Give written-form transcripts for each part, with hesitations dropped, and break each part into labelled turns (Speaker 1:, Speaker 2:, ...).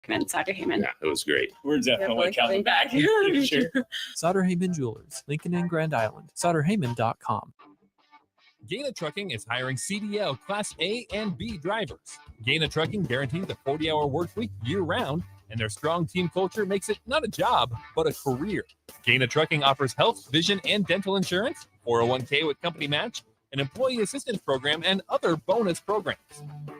Speaker 1: recommend Sutter Heyman.
Speaker 2: Yeah, it was great.
Speaker 3: We're definitely coming back. Sure.
Speaker 4: Sutter Heyman Jewelers, Lincoln and Grand Island. SutterHeyman.com.
Speaker 5: Gaina Trucking is hiring CDL Class A and B drivers. Gaina Trucking guarantees a 40-hour work week year-round, and their strong team culture makes it not a job, but a career. Gaina Trucking offers health, vision, and dental insurance, 401k with company match, an employee assistance program, and other bonus programs.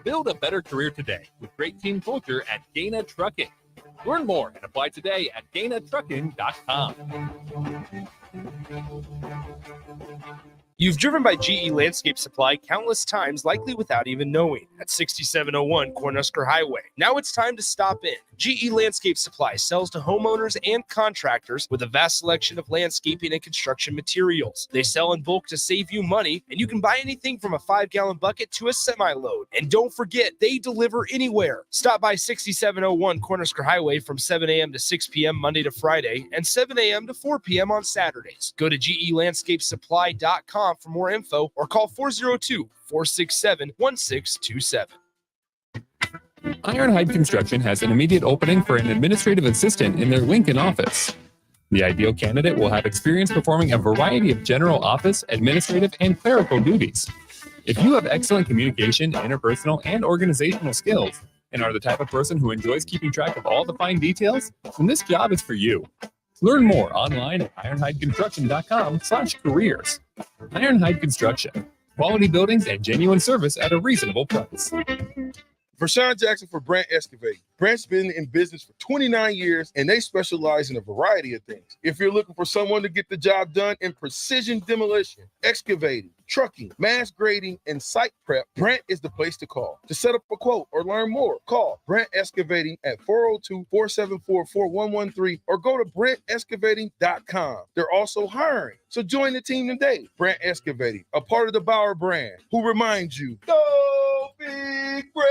Speaker 5: Build a better career today with great team culture at Gaina Trucking. Learn more and apply today at GainaTrucking.com.
Speaker 6: You've driven by GE Landscape Supply countless times, likely without even knowing, at 6701 Cornhusker Highway. Now it's time to stop in. GE Landscape Supply sells to homeowners and contractors with a vast selection of landscaping and construction materials. They sell in bulk to save you money, and you can buy anything from a 5-gallon bucket to a semi-load. And don't forget, they deliver anywhere. Stop by 6701 Cornhusker Highway from 7 a.m. to 6 p.m. Monday to Friday and 7 a.m. to 4 p.m. on Saturdays. Go to GELandscapeSupply.com for more info or call 402-467-1627.
Speaker 5: Ironhide Construction has an immediate opening for an administrative assistant in their Lincoln office. The ideal candidate will have experience performing a variety of general office, administrative, and clerical duties. If you have excellent communication, interpersonal, and organizational skills, and are the type of person who enjoys keeping track of all the fine details, then this job is for you. Learn more online at ironhideconstruction.com/careers. Ironhide Construction. Quality buildings and genuine service at a reasonable price.
Speaker 7: Vershawn Jackson for Brandt Excavating. Brandt's been in business for 29 years, and they specialize in a variety of things. If you're looking for someone to get the job done in precision demolition, excavating, trucking, mass grading, and site prep, Brandt is the place to call. To set up a quote or learn more, call Brandt Excavating at 402-474-4113 or go to BrandtExcavating.com. They're also hiring, so join the team today. Brandt Excavating, a part of the Bauer brand, who reminds you, go Big Brand!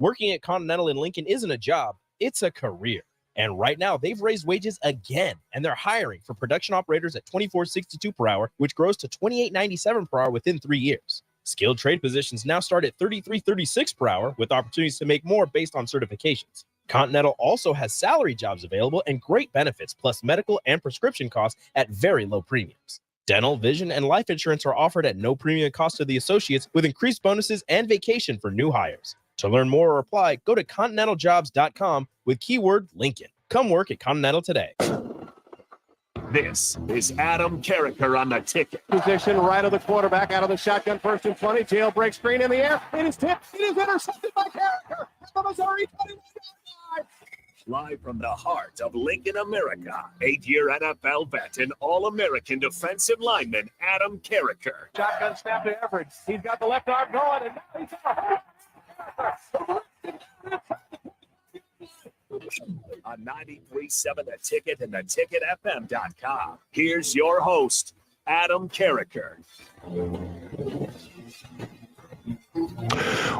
Speaker 6: Working at Continental in Lincoln isn't a job, it's a career. And right now, they've raised wages again, and they're hiring for production operators at $24.62 per hour, which grows to $28.97 per hour within 3 years. Skilled trade positions now start at $33.36 per hour, with opportunities to make more based on certifications. Continental also has salary jobs available and great benefits, plus medical and prescription costs at very low premiums. Dental, vision, and life insurance are offered at no premium cost to the associates, with increased bonuses and vacation for new hires. To learn more or apply, go to continentaljobs.com with keyword Lincoln. Come work at Continental today.
Speaker 8: This is Adam Carriker on the ticket.
Speaker 9: Position right of the quarterback, out of the shotgun, 1st and 20. Jailbreak screen in the air. It is tipped. It is intercepted by Carriker. The Missouri 21-yard line.
Speaker 8: Live from the heart of Lincoln, America, 8-year NFL vet and All-American defensive lineman Adam Carriker.
Speaker 9: Shotgun snap to Everett. He's got the left arm going, and now he's
Speaker 8: on 93.7 The Ticket and theticketfm.com. Here's your host, Adam Carriker.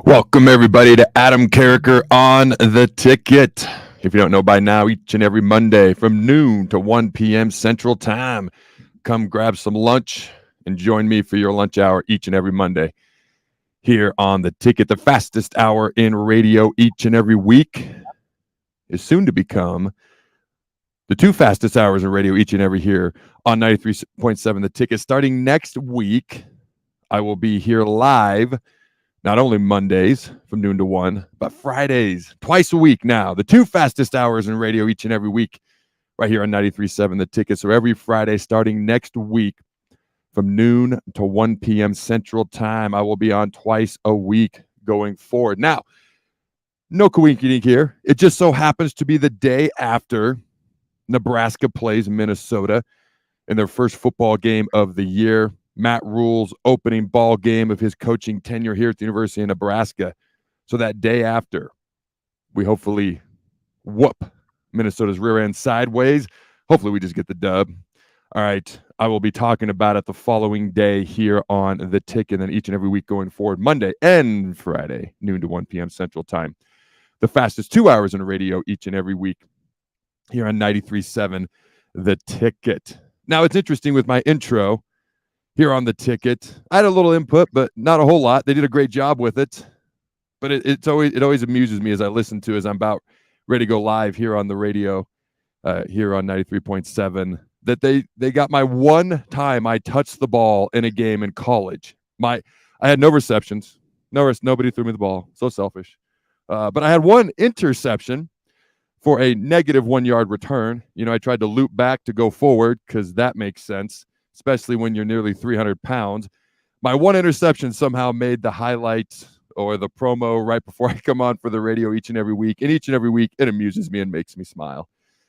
Speaker 10: Welcome, everybody, to Adam Carriker on The Ticket. If you don't know by now, each and every Monday from noon to 1 p.m. Central Time, come grab some lunch and join me for your lunch hour each and every Monday here on The Ticket. The fastest hour in radio each and every week is soon to become the 2 fastest hours in radio each and every here on 93.7 The Ticket. Starting next week, I will be here live, not only Mondays from noon to 1, but Fridays, twice a week now. The 2 fastest hours in radio each and every week right here on 93.7 The Ticket. So every Friday starting next week from noon to 1 p.m. Central Time, I will be on twice a week going forward. Now, no coincidence here. It just so happens to be the day after Nebraska plays Minnesota in their first football game of the year. Matt Rule's opening ball game of his coaching tenure here at the University of Nebraska. So that day after, we hopefully whoop Minnesota's rear end sideways. Hopefully we just get the dub. All right, I will be talking about it the following day here on The Ticket, and then each and every week going forward, Monday and Friday, noon to 1 p.m. Central Time. The fastest 2 hours in radio each and every week here on 93.7 The Ticket. Now, it's interesting with my intro here on The Ticket. I had a little input, but not a whole lot. They did a great job with it. But it always amuses me as I listen to, as I'm about ready to go live here on the radio, here on 93.7, that they got my one time I touched the ball in a game in college. I had no receptions. Nobody threw me the ball. So selfish. But I had one interception for a negative 1 yard return. I tried to loop back to go forward because that makes sense, especially when you're nearly 300 pounds. My one interception somehow made the highlights or the promo right before I come on for the radio each and every week. And each and every week, it amuses me and makes me smile.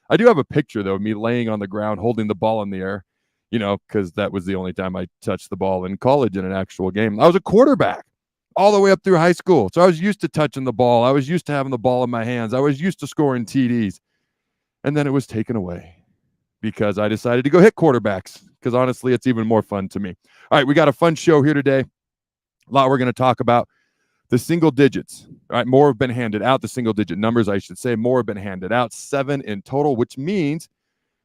Speaker 10: I do have a picture, though, of me laying on the ground holding the ball in the air, because that was the only time I touched the ball in college in an actual game. I was a quarterback all the way up through high school. So I was used to touching the ball. I was used to having the ball in my hands. I was used to scoring TDs. And then it was taken away because I decided to go hit quarterbacks because, honestly, it's even more fun to me. All right, we got a fun show here today. A lot we're going to talk about. The single digits, all right, more have been handed out. The single-digit numbers, I should say, more have been handed out. 7 in total, which means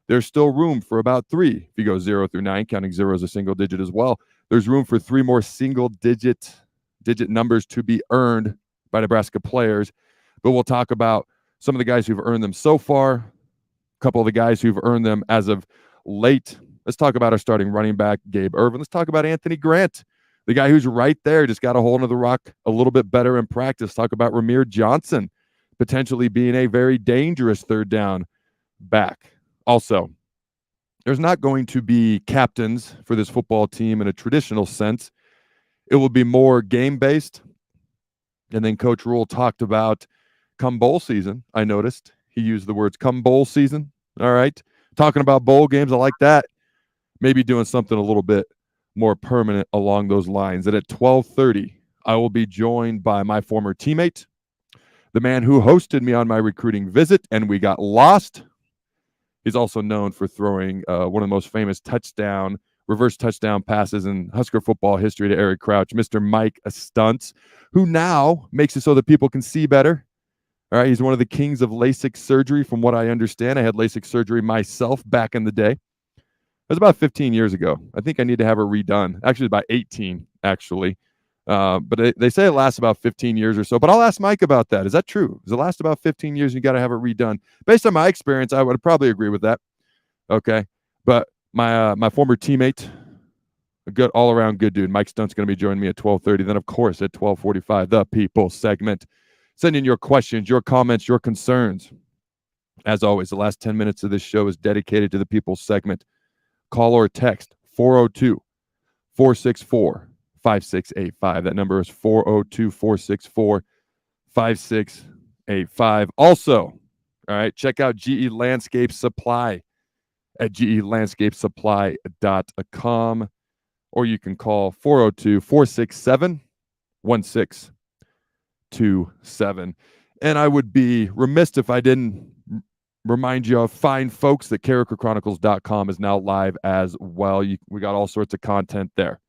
Speaker 10: there's still room for about 3. If you go 0 through 9, counting 0 as a single digit as well, there's room for 3 more single-digit numbers to be earned by Nebraska players. But we'll talk about some of the guys who've earned them so far, a couple of the guys who've earned them as of late. Let's talk about our starting running back, Gabe Irvin. Let's talk about Anthony Grant, the guy who's right there, just got a hold of the rock a little bit better in practice. Talk about Ramir Johnson potentially being a very dangerous third down back. Also, there's not going to be captains for this football team in a traditional sense. It will be more game-based. And then Coach Rule talked about come bowl season. I noticed he used the words come bowl season. All right. Talking about bowl games, I like that. Maybe doing something a little bit more permanent along those lines. And at 12:30, I will be joined by my former teammate, the man who hosted me on my recruiting visit, and we got lost. He's also known for throwing one of the most famous reverse touchdown passes in Husker football history to Eric Crouch, Mr. Mike Stuntz, who now makes it so that people can see better. All right, he's one of the kings of LASIK surgery, from what I understand. I had LASIK surgery myself back in the day. It was about 15 years ago. I think I need to have it redone. Actually, about 18, actually. But they say it lasts about 15 years or so. But I'll ask Mike about that. Is that true? Does it last about 15 years and you got to have it redone? Based on my experience, I would probably agree with that. Okay. But my former teammate, a good all-around good dude, Mike Stuntz, going to be joining me at 12:30. Then, of course, at 12:45, the People segment. Send in your questions, your comments, your concerns. As always, the last 10 minutes of this show is dedicated to the People segment. Call or text 402-464-5685. That number is 402-464-5685. Also, all right, check out GE Landscape Supply at gelandscapesupply.com, or you can call 402-467-1627. And I would be remiss if I didn't remind you of fine folks that CarrikerChronicles.com is now live as well. We got all sorts of content there.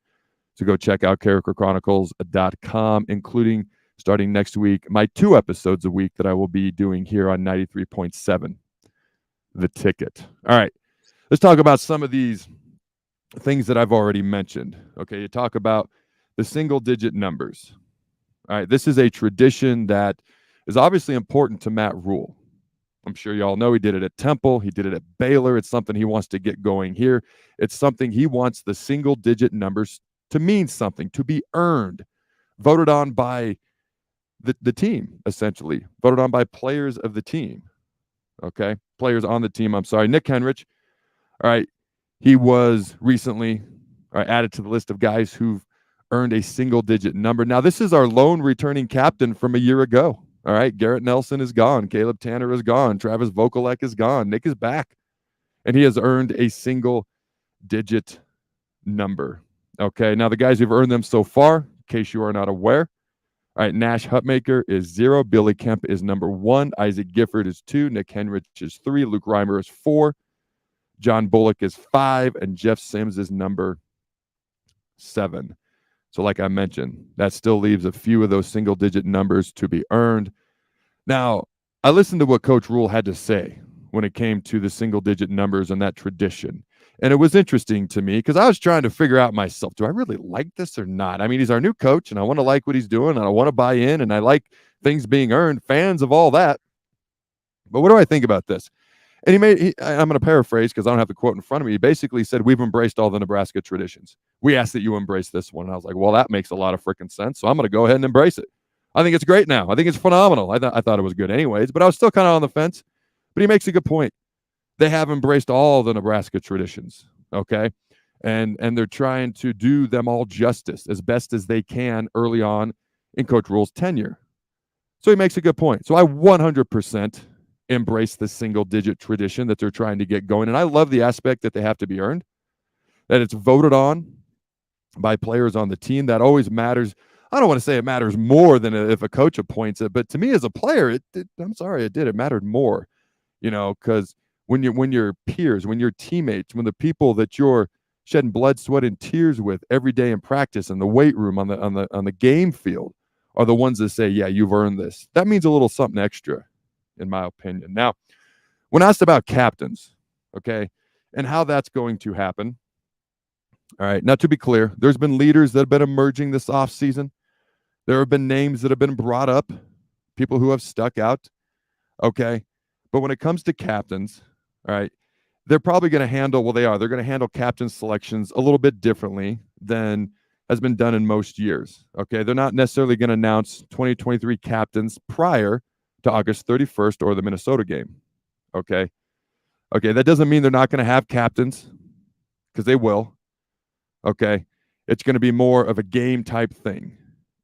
Speaker 10: So go check out CarrikerChronicles.com, including starting next week, my 2 episodes a week that I will be doing here on 93.7, The Ticket. All right, let's talk about some of these things that I've already mentioned. Okay, you talk about the single-digit numbers. All right, this is a tradition that is obviously important to Matt Rule. I'm sure you all know he did it at Temple. He did it at Baylor. It's something he wants to get going here. It's something he wants the single-digit numbers to mean something, to be earned, voted on by the team, essentially, voted on by players of the team. Okay, players on the team. I'm sorry, Nick Henrich. All right, he was recently added to the list of guys who've earned a single-digit number. Now, this is our lone returning captain from a year ago. All right, Garrett Nelson is gone. Caleb Tanner is gone. Travis Vokalek is gone. Nick is back. And he has earned a single-digit number. Okay, now the guys who've earned them so far, in case you are not aware, all right, Nash Hutmaker is 0. Billy Kemp is number 1. Isaac Gifford is 2. Nick Henrich is 3. Luke Reimer is 4. John Bullock is 5. And Jeff Sims is number 7. So like I mentioned, that still leaves a few of those single-digit numbers to be earned. Now, I listened to what Coach Rule had to say when it came to the single-digit numbers and that tradition. And it was interesting to me because I was trying to figure out myself, do I really like this or not? I mean, he's our new coach, and I want to like what he's doing, and I want to buy in, and I like things being earned, fans of all that. But what do I think about this? And I'm going to paraphrase because I don't have the quote in front of me. He basically said, we've embraced all the Nebraska traditions. We ask that you embrace this one. And I was like, well, that makes a lot of freaking sense. So I'm going to go ahead and embrace it. I think it's great now. I think it's phenomenal. I thought it was good anyways, but I was still kind of on the fence. But he makes a good point. They have embraced all the Nebraska traditions, okay? And they're trying to do them all justice as best as they can early on in Coach Rule's tenure. So he makes a good point. So I 100% embrace the single-digit tradition that they're trying to get going. And I love the aspect that they have to be earned, that it's voted on by players on the team. That always matters. I don't want to say it matters more than if a coach appoints it, but to me as a player, it mattered more, because when your peers, when your teammates, when the people that you're shedding blood, sweat, and tears with every day in practice in the weight room, on the game field, are the ones that say, yeah, you've earned this. That means a little something extra, in my opinion. Now, when asked about captains, okay, and how that's going to happen, all right, now to be clear, there's been leaders that have been emerging this offseason. There have been names that have been brought up, people who have stuck out, okay? But when it comes to captains, all right, they're probably going to handle, they're going to handle captain selections a little bit differently than has been done in most years, okay? They're not necessarily going to announce 2023 captains prior to August 31st or the Minnesota game, okay? Okay, that doesn't mean they're not going to have captains, because they will, okay? It's going to be more of a game type thing.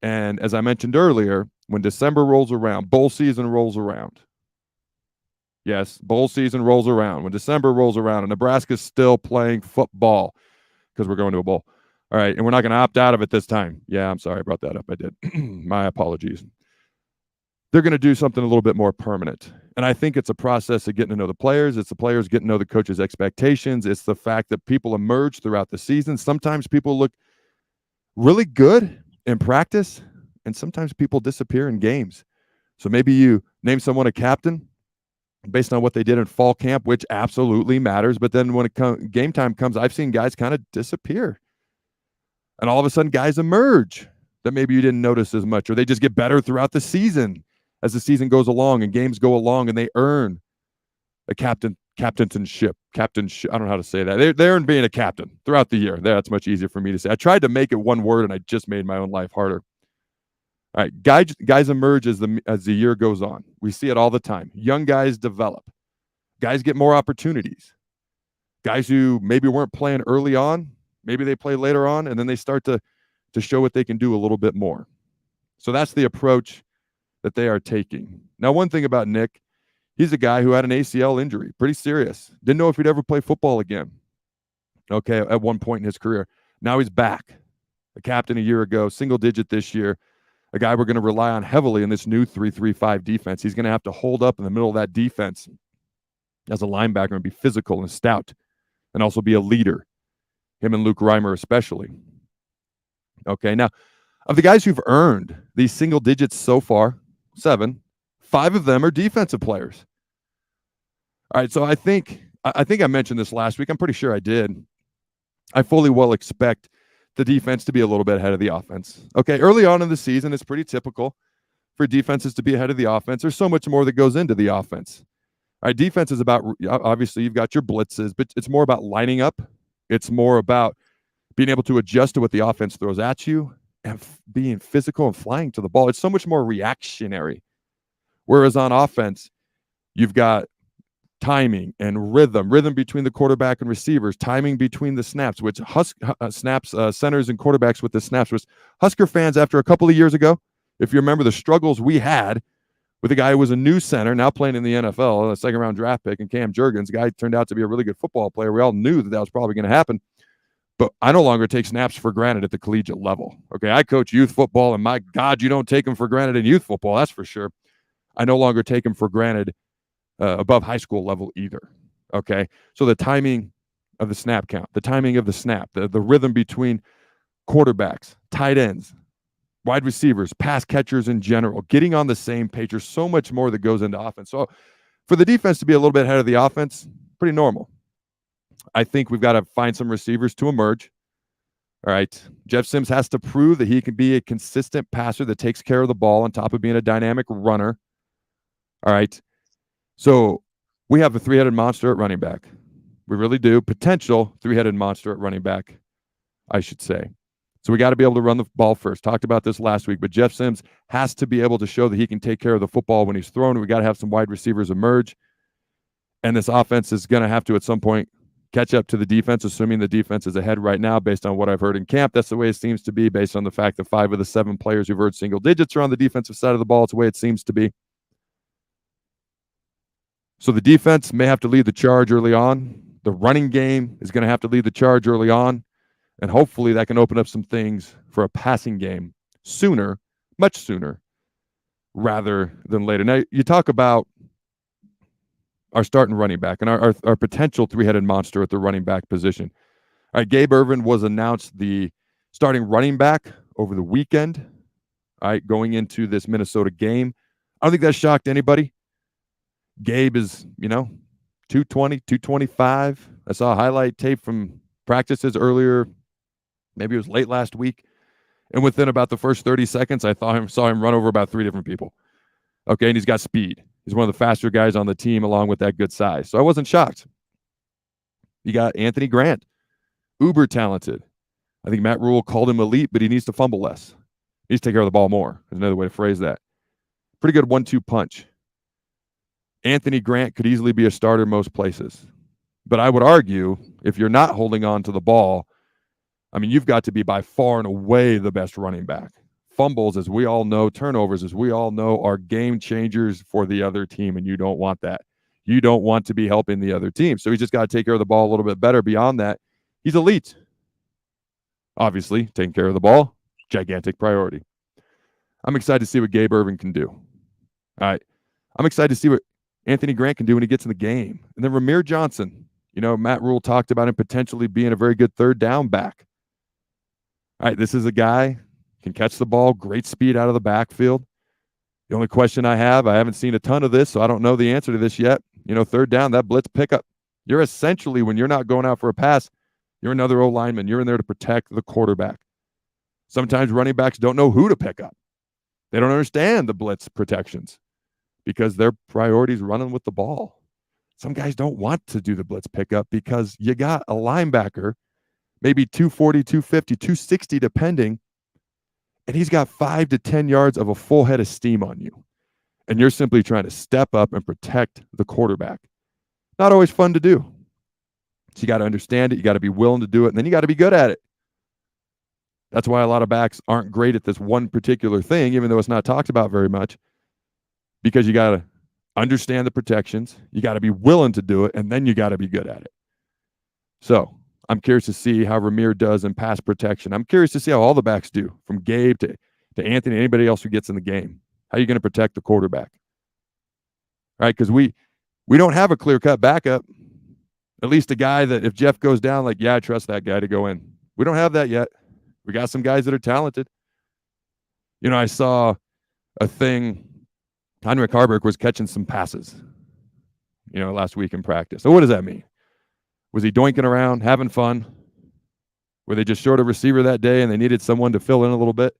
Speaker 10: And as I mentioned earlier, when December rolls around, bowl season rolls around. Yes, bowl season rolls around. When December rolls around and Nebraska's still playing football, because we're going to a bowl. All right, and we're not going to opt out of it this time. Yeah, I'm sorry I brought that up. I did. My apologies. They're going to do something a little bit more permanent. And I think it's a process of getting to know the players. It's the players getting to know the coach's expectations. It's the fact that people emerge throughout the season. Sometimes people look really good in practice, and sometimes people disappear in games. So maybe you name someone a captain based on what they did in fall camp, which absolutely matters. But then when game time comes, I've seen guys kind of disappear. And all of a sudden, guys emerge that maybe you didn't notice as much, or they just get better throughout the season as the season goes along and games go along, and they earn a captainship. I don't know how to say that. They earn being a captain throughout the year. That's much easier for me to say. I tried to make it one word, and I just made my own life harder. All right, guys emerge as the year goes on. We see it all the time. Young guys develop. Guys get more opportunities. Guys who maybe weren't playing early on, maybe they play later on, and then they start to show what they can do a little bit more. So that's the approach that they are taking. Now, one thing about Nick, he's a guy who had an ACL injury, pretty serious. Didn't know if he'd ever play football again, okay, at one point in his career. Now he's back. A captain a year ago, single digit this year, a guy we're going to rely on heavily in this new 3-3-5 defense. He's going to have to hold up in the middle of that defense as a linebacker and be physical and stout and also be a leader, him and Luke Reimer especially. Okay, now, of the guys who've earned these single digits so far, 7, 5 of them are defensive players. All right, so I think I mentioned this last week. I'm pretty sure I did. I fully well expect the defense to be a little bit ahead of the offense. Okay, early on in the season, it's pretty typical for defenses to be ahead of the offense. There's so much more that goes into the offense. All right, defense is about, obviously, you've got your blitzes, but it's more about lining up. It's more about being able to adjust to what the offense throws at you and being physical and flying to the ball. It's so much more reactionary. Whereas on offense, you've got timing and rhythm between the quarterback and receivers, timing between the snaps, which centers and quarterbacks with the snaps, which Husker fans after a couple of years ago, if you remember the struggles we had with a guy who was a new center, now playing in the NFL, a second-round draft pick, and Cam Jurgens, guy turned out to be a really good football player. We all knew that was probably going to happen. But I no longer take snaps for granted at the collegiate level. Okay, I coach youth football, and my God, you don't take them for granted in youth football, that's for sure. I no longer take them for granted above high school level either. Okay, so the timing of the snap count, the timing of the snap, the rhythm between quarterbacks, tight ends, wide receivers, pass catchers in general, getting on the same page. There's so much more that goes into offense. So for the defense to be a little bit ahead of the offense, pretty normal. I think we've got to find some receivers to emerge. All right. Jeff Sims has to prove that he can be a consistent passer that takes care of the ball on top of being a dynamic runner. All right. So we have a three-headed monster at running back. We really do. Potential three-headed monster at running back, I should say. So we got to be able to run the ball first. Talked about this last week, but Jeff Sims has to be able to show that he can take care of the football when he's thrown. We got to have some wide receivers emerge. And this offense is going to have to, at some point, catch up to the defense, assuming the defense is ahead right now based on what I've heard in camp. That's the way it seems to be based on the fact that 5 of the 7 players who've heard single digits are on the defensive side of the ball. It's the way it seems to be. So the defense may have to lead the charge early on. The running game is going to have to lead the charge early on. And hopefully that can open up some things for a passing game sooner, much sooner, rather than later. Now, you talk about our starting running back and our potential three-headed monster at the running back position. All right, Gabe Ervin was announced the starting running back over the weekend, all right, going into this Minnesota game. I don't think that shocked anybody. Gabe is, 220, 225. I saw a highlight tape from practices earlier. Maybe it was late last week. And within about the first 30 seconds, I saw him run over about 3 different people. Okay, and he's got speed. He's one of the faster guys on the team along with that good size. So I wasn't shocked. You got Anthony Grant, uber talented. I think Matt Rule called him elite, but he needs to fumble less. He needs to take care of the ball more. There's another way to phrase that. Pretty good 1-2 punch. Anthony Grant could easily be a starter most places. But I would argue, if you're not holding on to the ball, you've got to be by far and away the best running back. Fumbles, as we all know, turnovers, as we all know, are game changers for the other team, and you don't want that. You don't want to be helping the other team. So he's just got to take care of the ball a little bit better. Beyond that, he's elite. Obviously, taking care of the ball, gigantic priority. I'm excited to see what Gabe Ervin can do. All right. I'm excited to see what Anthony Grant can do when he gets in the game. And then Ramir Johnson. Matt Rule talked about him potentially being a very good third down back. All right, this is a guy can catch the ball, great speed out of the backfield. The only question I haven't seen a ton of this, so I don't know the answer to this yet. Third down, that blitz pickup. You're essentially, when you're not going out for a pass, you're another O-lineman. You're in there to protect the quarterback. Sometimes running backs don't know who to pick up. They don't understand the blitz protections because their priority is running with the ball. Some guys don't want to do the blitz pickup because you got a linebacker, maybe 240, 250, 260, depending, and he's got 5 to 10 yards of a full head of steam on you. And you're simply trying to step up and protect the quarterback. Not always fun to do. So you got to understand it. You got to be willing to do it. And then you got to be good at it. That's why a lot of backs aren't great at this one particular thing, even though it's not talked about very much, because you got to understand the protections. You got to be willing to do it. And then you got to be good at it. So I'm curious to see how Ramir does in pass protection. I'm curious to see how all the backs do, from Gabe to Anthony, anybody else who gets in the game. How are you going to protect the quarterback? All right, because we don't have a clear-cut backup. At least a guy that if Jeff goes down, I trust that guy to go in. We don't have that yet. We got some guys that are talented. I saw a thing. Heinrich Harburg was catching some passes, last week in practice. So what does that mean? Was he doinking around, having fun? Were they just short a receiver that day and they needed someone to fill in a little bit?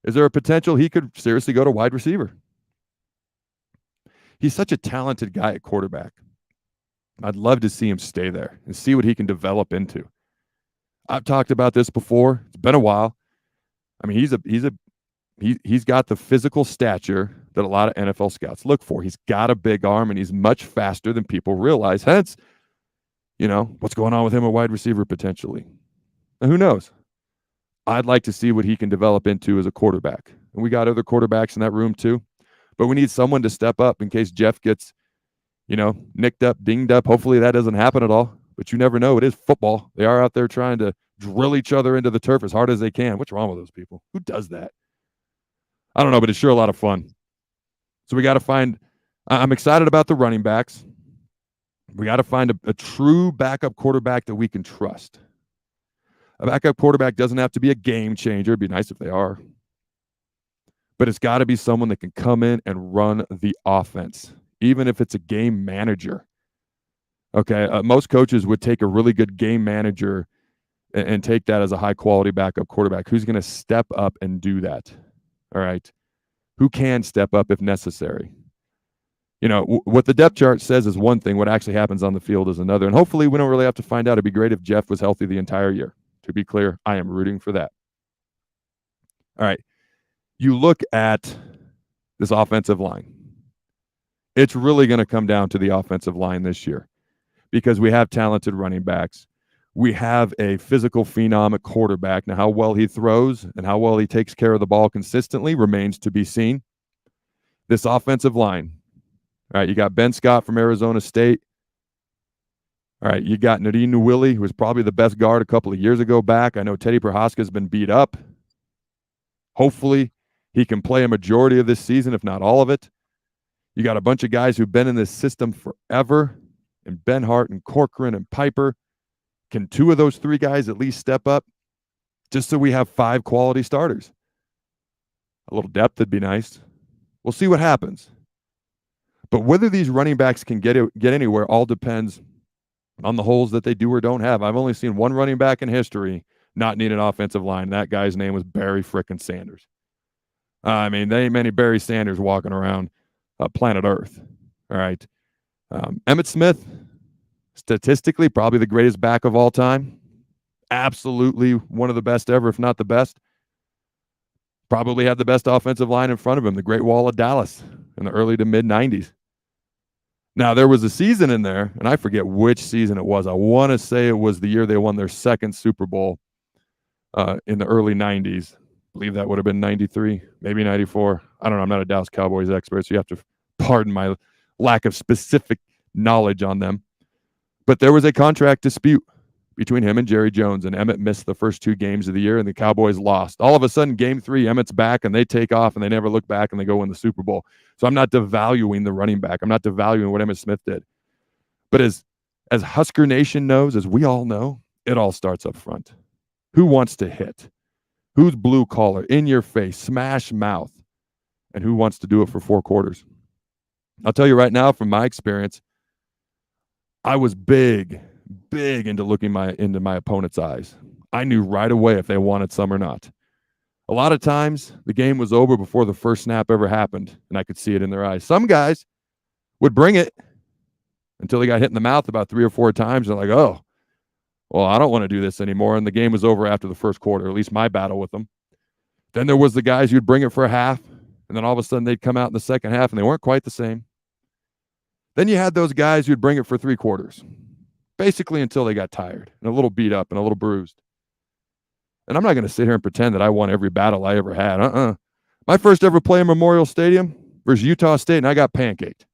Speaker 10: Is there a potential he could seriously go to wide receiver? He's such a talented guy at quarterback. I'd love to see him stay there and see what he can develop into. I've talked about this before. It's been a while. He's got the physical stature that a lot of NFL scouts look for. He's got a big arm and he's much faster than people realize. Hence, what's going on with him at wide receiver potentially? And who knows? I'd like to see what he can develop into as a quarterback. And we got other quarterbacks in that room too. But we need someone to step up in case Jeff gets, nicked up, dinged up. Hopefully that doesn't happen at all. But you never know. It is football. They are out there trying to drill each other into the turf as hard as they can. What's wrong with those people? Who does that? I don't know, but it's sure a lot of fun. So we got to find – I'm excited about the running backs. We got to find a true backup quarterback that we can trust. A backup quarterback doesn't have to be a game changer. It'd be nice if they are. But it's got to be someone that can come in and run the offense, even if it's a game manager. Okay, most coaches would take a really good game manager and take that as a high-quality backup quarterback. Who's going to step up and do that? All right. Who can step up if necessary? You know, what the depth chart says is one thing. What actually happens on the field is another. And hopefully we don't really have to find out. It'd be great if Jeff was healthy the entire year. To be clear, I am rooting for that. All right. You look at this offensive line. It's really going to come down to the offensive line this year because we have talented running backs. We have a physical phenom at quarterback. Now, how well he throws and how well he takes care of the ball consistently remains to be seen. This offensive line. All right, you got Ben Scott from Arizona State. All right, you got Nadine Nwili, who was probably the best guard a couple of years ago back. I know Teddy Prohaska's been beat up. Hopefully, he can play a majority of this season, if not all of it. You got a bunch of guys who've been in this system forever, and Ben Hart and Corcoran and Piper. Can two of those three guys at least step up just so we have 5 quality starters? A little depth would be nice. We'll see what happens. But whether these running backs can get anywhere all depends on the holes that they do or don't have. I've only seen one running back in history not need an offensive line. That guy's name was Barry frickin' Sanders. I mean, there ain't many Barry Sanders walking around planet Earth. All right. Emmitt Smith, statistically, probably the greatest back of all time. Absolutely one of the best ever, if not the best. Probably had the best offensive line in front of him, the Great Wall of Dallas in the early to mid-90s. Now, there was a season in there, and I forget which season it was. I want to say it was the year they won their second Super Bowl in the early 90s. I believe that would have been 93, maybe 94. I don't know. I'm not a Dallas Cowboys expert, so you have to pardon my lack of specific knowledge on them. But there was a contract dispute between him and Jerry Jones, and Emmitt missed the first 2 games of the year, and the Cowboys lost. All of a sudden, game 3, Emmitt's back, and they take off, and they never look back, and they go win the Super Bowl. So I'm not devaluing the running back. I'm not devaluing what Emmitt Smith did. But as Husker Nation knows, as we all know, it all starts up front. Who wants to hit? Who's blue collar, in your face, smash mouth? And who wants to do it for 4 quarters? I'll tell you right now, from my experience, I was big into looking into my opponent's eyes. I knew right away if they wanted some or not. A lot of times, the game was over before the first snap ever happened, and I could see it in their eyes. Some guys would bring it until they got hit in the mouth about 3 or 4 times. They're like, oh, well, I don't want to do this anymore, and the game was over after the first quarter, at least my battle with them. Then there was the guys who'd bring it for a half, and then all of a sudden they'd come out in the second half, and they weren't quite the same. Then you had those guys who'd bring it for 3 quarters. Basically until they got tired and a little beat up and a little bruised. And I'm not going to sit here and pretend that I won every battle I ever had. My first ever play in Memorial Stadium versus Utah State, and I got pancaked.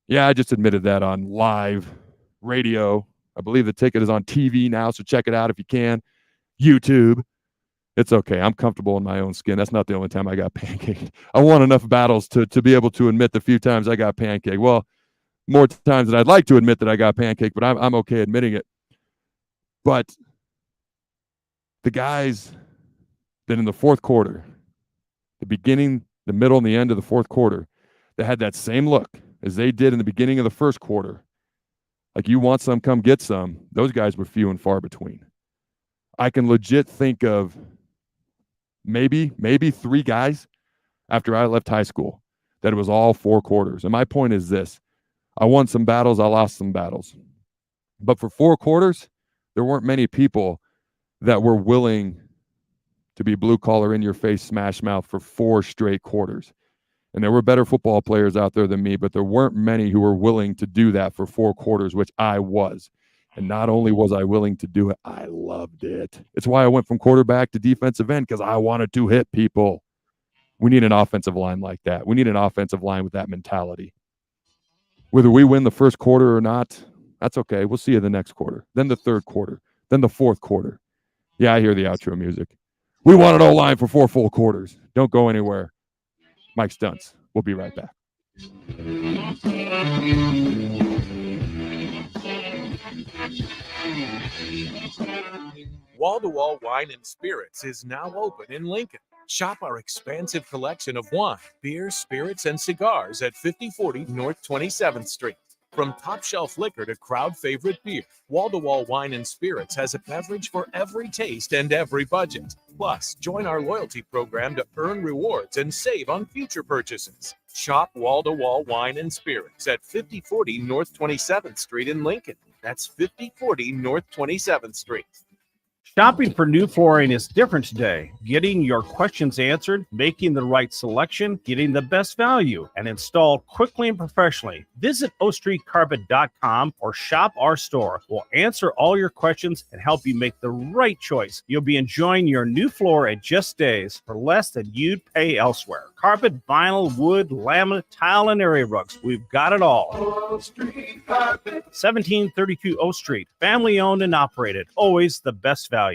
Speaker 10: Yeah, I just admitted that on live radio. I believe the ticket is on TV now, so check it out if you can. YouTube. It's okay. I'm comfortable in my own skin. That's not the only time I got pancaked. I won enough battles to be able to admit the few times I got pancaked. Well, more times than I'd like to admit that I got pancaked, but I'm okay admitting it. But the guys that in the fourth quarter, the beginning, the middle, and the end of the fourth quarter, that had that same look as they did in the beginning of the first quarter, like you want some, come get some, those guys were few and far between. I can legit think of maybe 3 guys after I left high school that it was all 4 quarters. And my point is this. I won some battles, I lost some battles. But for 4 quarters, there weren't many people that were willing to be blue collar, in your face, smash mouth for 4 straight quarters. And there were better football players out there than me, but there weren't many who were willing to do that for 4 quarters, which I was. And not only was I willing to do it, I loved it. It's why I went from quarterback to defensive end, because I wanted to hit people. We need an offensive line like that. We need an offensive line with that mentality. Whether we win the first quarter or not, that's okay. We'll see you the next quarter, then the third quarter, then the fourth quarter. Yeah, I hear the outro music. We want an O-line for 4 full quarters. Don't go anywhere. Mike Stuntz. We'll be right back.
Speaker 1: Wall-to-Wall Wine and Spirits is now open in Lincoln. Shop our expansive collection of wine, beer, spirits, and cigars at 5040 North 27th Street. From top-shelf liquor to crowd-favorite beer, Wall-to-Wall Wine and Spirits has a beverage for every taste and every budget. Plus, join our loyalty program to earn rewards and save on future purchases. Shop wall-to-wall wine and spirits at 5040 North 27th Street in Lincoln. That's 5040 North 27th Street.
Speaker 2: Shopping for new flooring is different today. Getting your questions answered, making the right selection, getting the best value, and installed quickly and professionally. Visit ostreetcarpet.com or shop our store. We'll answer all your questions and help you make the right choice. You'll be enjoying your new floor at just days for less than you'd pay elsewhere. Carpet, vinyl, wood, laminate, tile, and area rugs. We've got it all. 1732 O Street. Family owned and operated. Always the best value.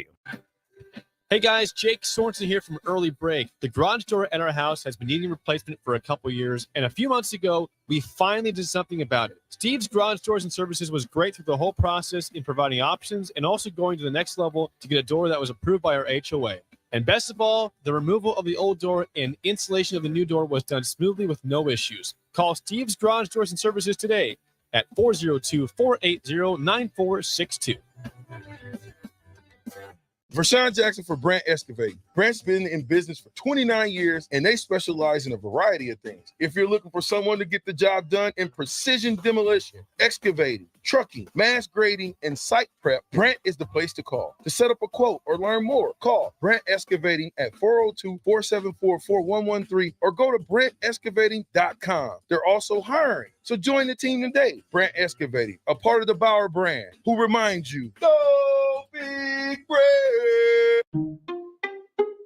Speaker 11: Hey guys, Jake Sorensen here from Early Break. The garage door at our house has been needing replacement for a couple years, and a few months ago, we finally did something about it. Steve's Garage Doors and Services was great through the whole process in providing options and also going to the next level to get a door that was approved by our HOA. And best of all, the removal of the old door and installation of the new door was done smoothly with no issues. Call Steve's Garage Doors and Services today at 402-480-9462.
Speaker 7: Vershawn Jackson for Brant Excavating. Brant's been in business for 29 years, and they specialize in a variety of things. If you're looking for someone to get the job done in precision demolition, excavating, trucking, mass grading, and site prep, Brant is the place to call. To set up a quote or learn more, call Brant Excavating at 402-474-4113 or go to brantexcavating.com. They're also hiring, so join the team today. Brant Excavating, a part of the Bauer brand, who reminds you, go Big Brand.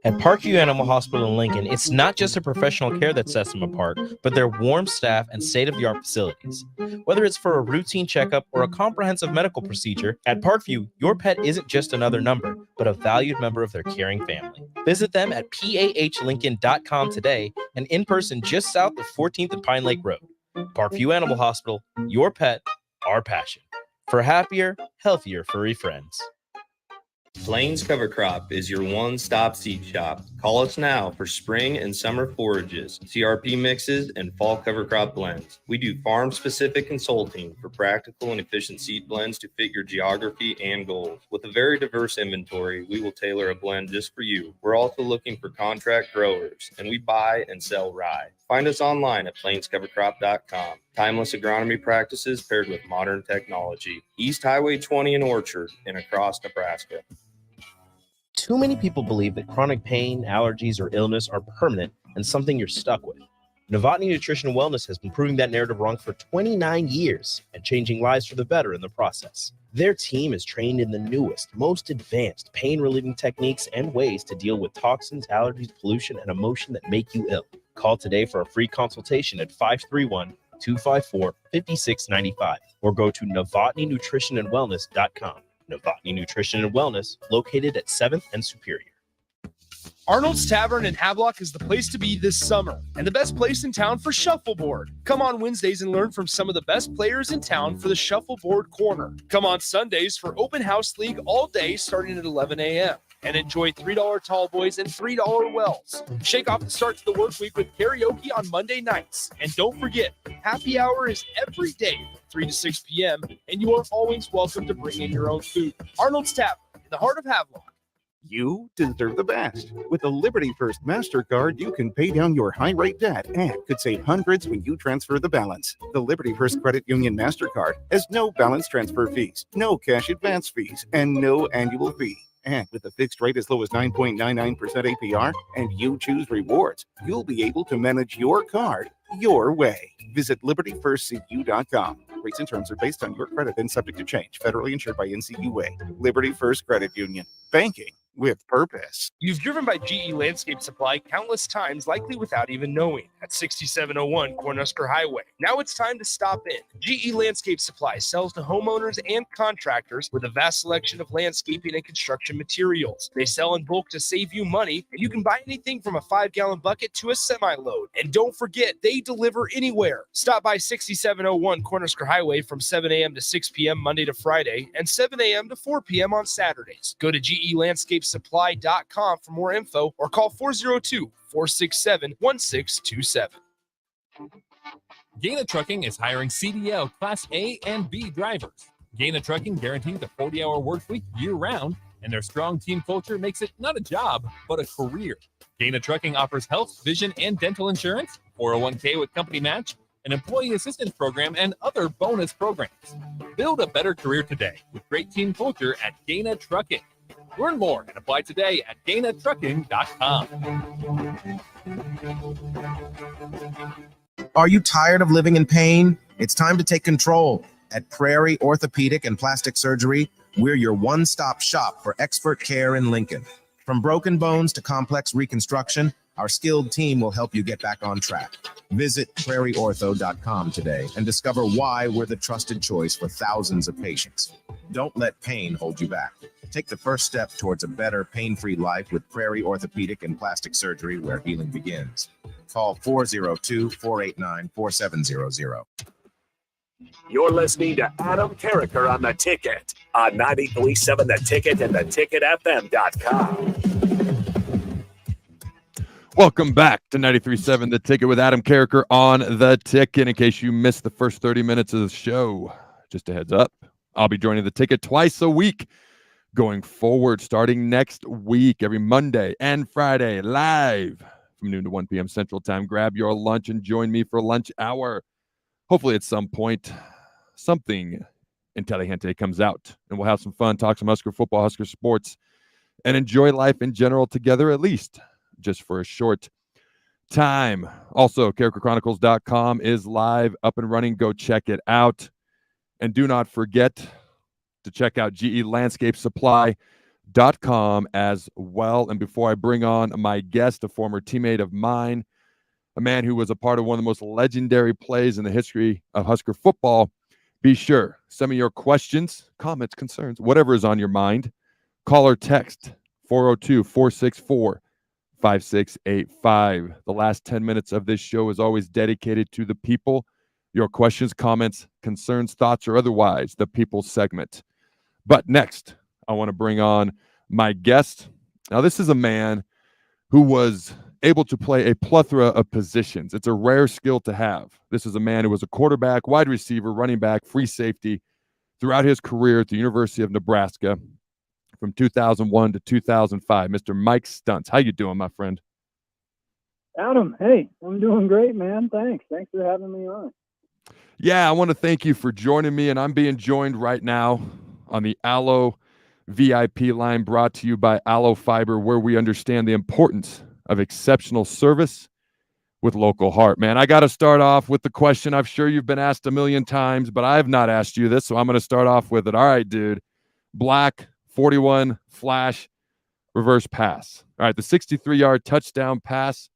Speaker 6: At Parkview Animal Hospital in Lincoln, it's not just a professional care that sets them apart, but their warm staff and state-of-the-art facilities. Whether it's for a routine checkup or a comprehensive medical procedure, at Parkview, your pet isn't just another number, but a valued member of their caring family. Visit them at pahlincoln.com today and in person just south of 14th and Pine Lake Road. Parkview Animal Hospital, your pet, our passion. For happier, healthier furry friends.
Speaker 12: Plains Cover Crop is your one-stop seed shop. Call us now for spring and summer forages, CRP mixes, and fall cover crop blends. We do farm-specific consulting for practical and efficient seed blends to fit your geography and goals. With a very diverse inventory, we will tailor a blend just for you. We're also looking for contract growers, and we buy and sell rye. Find us online at plainscovercrop.com. Timeless agronomy practices paired with modern technology. East Highway 20 in Orchard and across Nebraska.
Speaker 6: Too many people believe that chronic pain, allergies, or illness are permanent and something you're stuck with. Novotny Nutrition and Wellness has been proving that narrative wrong for 29 years and changing lives for the better in the process. Their team is trained in the newest, most advanced pain-relieving techniques and ways to deal with toxins, allergies, pollution, and emotion that make you ill. Call today for a free consultation at 531-254-5695 or go to novotnynutritionandwellness.com. Novotny Nutrition and Wellness, located at 7th and Superior.
Speaker 13: Arnold's Tavern in Havelock is the place to be this summer and the best place in town for shuffleboard. Come on Wednesdays and learn from some of the best players in town for the shuffleboard corner. Come on Sundays for open house league all day starting at 11 a.m. and enjoy $3 tall boys and $3 wells. Shake off the start to the work week with karaoke on Monday nights. And don't forget, happy hour is every day from 3 to 6 p.m. and you are always welcome to bring in your own food. Arnold's Tavern in the heart of Havelock.
Speaker 14: You deserve the best. With the Liberty First MasterCard, you can pay down your high-rate debt and could save hundreds when you transfer the balance. The Liberty First Credit Union MasterCard has no balance transfer fees, no cash advance fees, and no annual fee. And with a fixed rate as low as 9.99% APR and you choose rewards, you'll be able to manage your card your way. Visit libertyfirstcu.com. Rates and terms are based on your credit and subject to change. Federally insured by NCUA. Liberty First Credit Union. Banking with purpose.
Speaker 13: You've driven by GE Landscape Supply countless times, likely without even knowing, at 6701 Cornhusker Highway. Now it's time to stop in. GE Landscape Supply sells to homeowners and contractors with a vast selection of landscaping and construction materials. They sell in bulk to save you money, and you can buy anything from a 5-gallon bucket to a semi-load. And don't forget, they deliver anywhere. Stop by 6701 Cornhusker Highway from 7 a.m. to 6 p.m. Monday to Friday and 7 a.m. to 4 p.m. on Saturdays. Go to GELandscapeSupply.com for more info or call 402-467-1627.
Speaker 5: Gaina Trucking is hiring CDL Class A and B drivers. Gaina Trucking guarantees a 40-hour work week year-round, and their strong team culture makes it not a job, but a career. Gaina Trucking offers health, vision, and dental insurance, 401k with company match, an employee assistance program, and other bonus programs. Build a better career today with great team culture at Dana Trucking. Learn more and apply today at danatrucking.com.
Speaker 15: Are you tired of living in pain? It's time to take control. At Prairie Orthopedic and Plastic Surgery, we're your one-stop shop for expert care in Lincoln. From broken bones to complex reconstruction, our skilled team will help you get back on track. Visit prairieortho.com today and discover why we're the trusted choice for thousands of patients. Don't let pain hold you back. Take the first step towards a better, pain-free life with Prairie Orthopedic and Plastic Surgery, where healing begins. Call 402-489-4700.
Speaker 8: You're listening to Adam Carriker on The Ticket on 93.7 The Ticket and theticketfm.com.
Speaker 10: Welcome back to 93.7 The Ticket with Adam Carriker on The Ticket. In case you missed the first 30 minutes of the show, just a heads up, I'll be joining The Ticket twice a week going forward, starting next week, every Monday and Friday, live from noon to 1 p.m. Central Time. Grab your lunch and join me for lunch hour. Hopefully at some point, something intelligente comes out, and we'll have some fun, talk some Husker football, Husker sports, and enjoy life in general together, at least just for a short time. Also, CarrikerChronicles.com is live, up and running. Go check it out. And do not forget to check out GELandscapeSupply.com as well. And before I bring on my guest, a former teammate of mine, a man who was a part of one of the most legendary plays in the history of Husker football, be sure, send me your questions, comments, concerns, whatever is on your mind. Call or text 402-464-5685. The last 10 minutes of this show is always dedicated to the people. Your questions, comments, concerns, thoughts, or otherwise, the people segment. But next, I want to bring on my guest. Now, this is a man who was able to play a plethora of positions. It's a rare skill to have. This is a man who was a quarterback, wide receiver, running back, free safety throughout his career at the University of Nebraska from 2001 to 2005. Mr. Mike Stuntz. How you doing, my friend?
Speaker 16: Adam, hey, I'm doing great, man. Thanks for having me on.
Speaker 10: Yeah, I want to thank you for joining me, and I'm being joined right now on the Allo VIP line, brought to you by Allo Fiber, where we understand the importance of exceptional service with local heart. Man, I got to start off with the question I'm sure you've been asked a million times, but I have not asked you this, so I'm going to start off with it. All right, dude. Black 41 flash reverse pass. All right, the 63-yard touchdown pass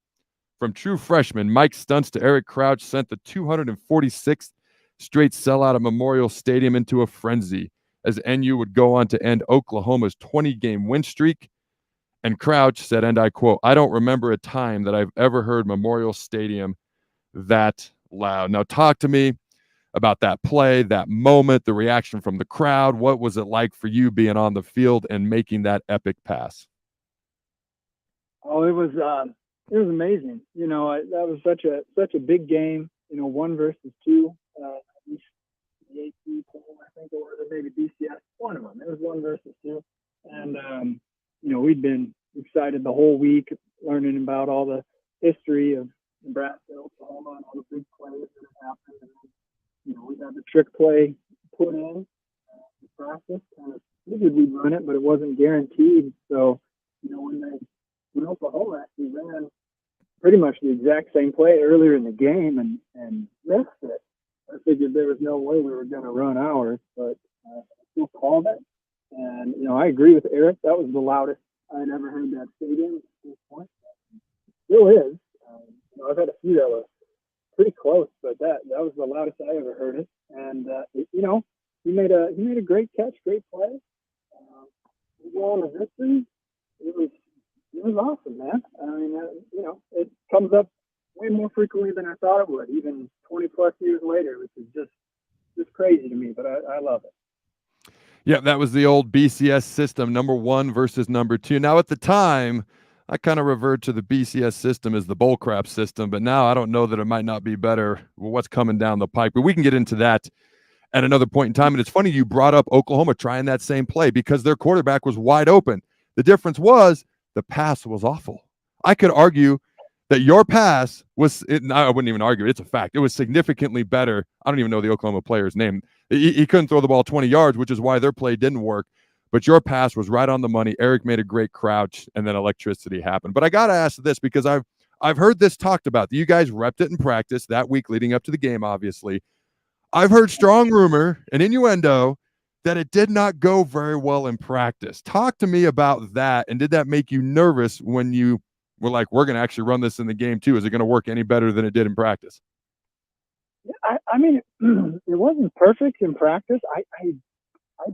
Speaker 10: from true freshman Mike Stuntz to Eric Crouch sent the 246th straight sellout of Memorial Stadium into a frenzy as NU would go on to end Oklahoma's 20-game win streak. And Crouch said, and I quote, "I don't remember a time that I've ever heard Memorial Stadium that loud." Now talk to me about that play, that moment, the reaction from the crowd. What was it like for you being on the field and making that epic pass?
Speaker 16: Oh, it was amazing. You know, that was such a big game. You know, 1 versus 2. The AP poll, I think, or maybe BCS, one of them. It was 1 versus 2, and you know, we'd been excited the whole week, learning about all the history of Nebraska, Oklahoma, and all the big plays that have happened. And then, you know, we had the trick play put in the practice. Kind of figured we'd run it, but it wasn't guaranteed. So, you know, when Oklahoma actually ran pretty much the exact same play earlier in the game and missed it, I figured there was no way we were going to run ours, but I still called it. And, you know, I agree with Eric. That was the loudest I'd ever heard that stadium at this point. It still is. You know, I've had a few that were pretty close, but that was the loudest I ever heard it. And, you know, he made a great catch, great play. We go on to victory. It was awesome, man. I mean, you know, it comes up way more frequently than I thought it would, even 20 plus years later, which is just crazy to me, but I love it.
Speaker 10: Yeah, that was the old BCS system, number 1 versus number 2. Now, at the time, I kind of revert to the BCS system as the bullcrap system, but now I don't know that it might not be better what's coming down the pike. But we can get into that at another point in time. And it's funny you brought up Oklahoma trying that same play because their quarterback was wide open. The difference was the pass was awful. I could argue that your pass was, I wouldn't even argue, it's a fact. It was significantly better. I don't even know the Oklahoma player's name. He couldn't throw the ball 20 yards, which is why their play didn't work. But your pass was right on the money. Eric made a great crouch, and then electricity happened. But I got to ask this because I've heard this talked about. You guys repped it in practice that week leading up to the game, obviously. I've heard strong rumor and innuendo that it did not go very well in practice. Talk to me about that, and did that make you nervous when you were like, we're going to actually run this in the game too? Is it going to work any better than it did in practice?
Speaker 16: I mean, it wasn't perfect in practice. I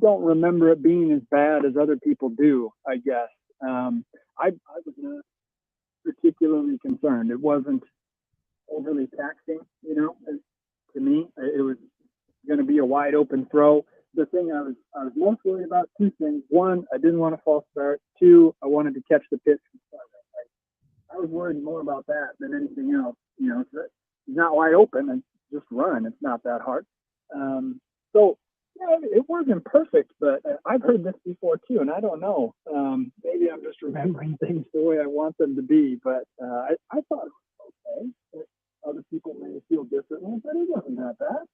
Speaker 16: don't remember it being as bad as other people do, I guess. I was not particularly concerned. It wasn't overly taxing, to me. It was going to be a wide open throw. The thing I was most worried about, two things. One, I didn't want a false start. Two, I wanted to catch the pitch. I was worried more about that than anything else. It's not wide open and just run. It's not that hard. So yeah, it wasn't perfect, but I've heard this before too, and I don't know. Maybe I'm just remembering things the way I want them to be, but I thought it was okay. Other people may feel differently, but it wasn't that bad.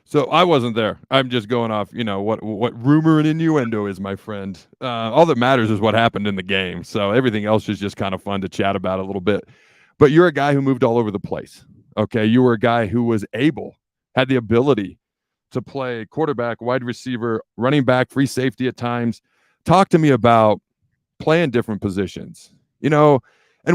Speaker 10: So I wasn't there. I'm just going off, what rumor and innuendo is, my friend. All that matters is what happened in the game. So everything else is just kind of fun to chat about a little bit. But you're a guy who moved all over the place. Okay, you were a guy who was had the ability to play quarterback, wide receiver, running back, free safety at times. Talk to me about playing different positions. And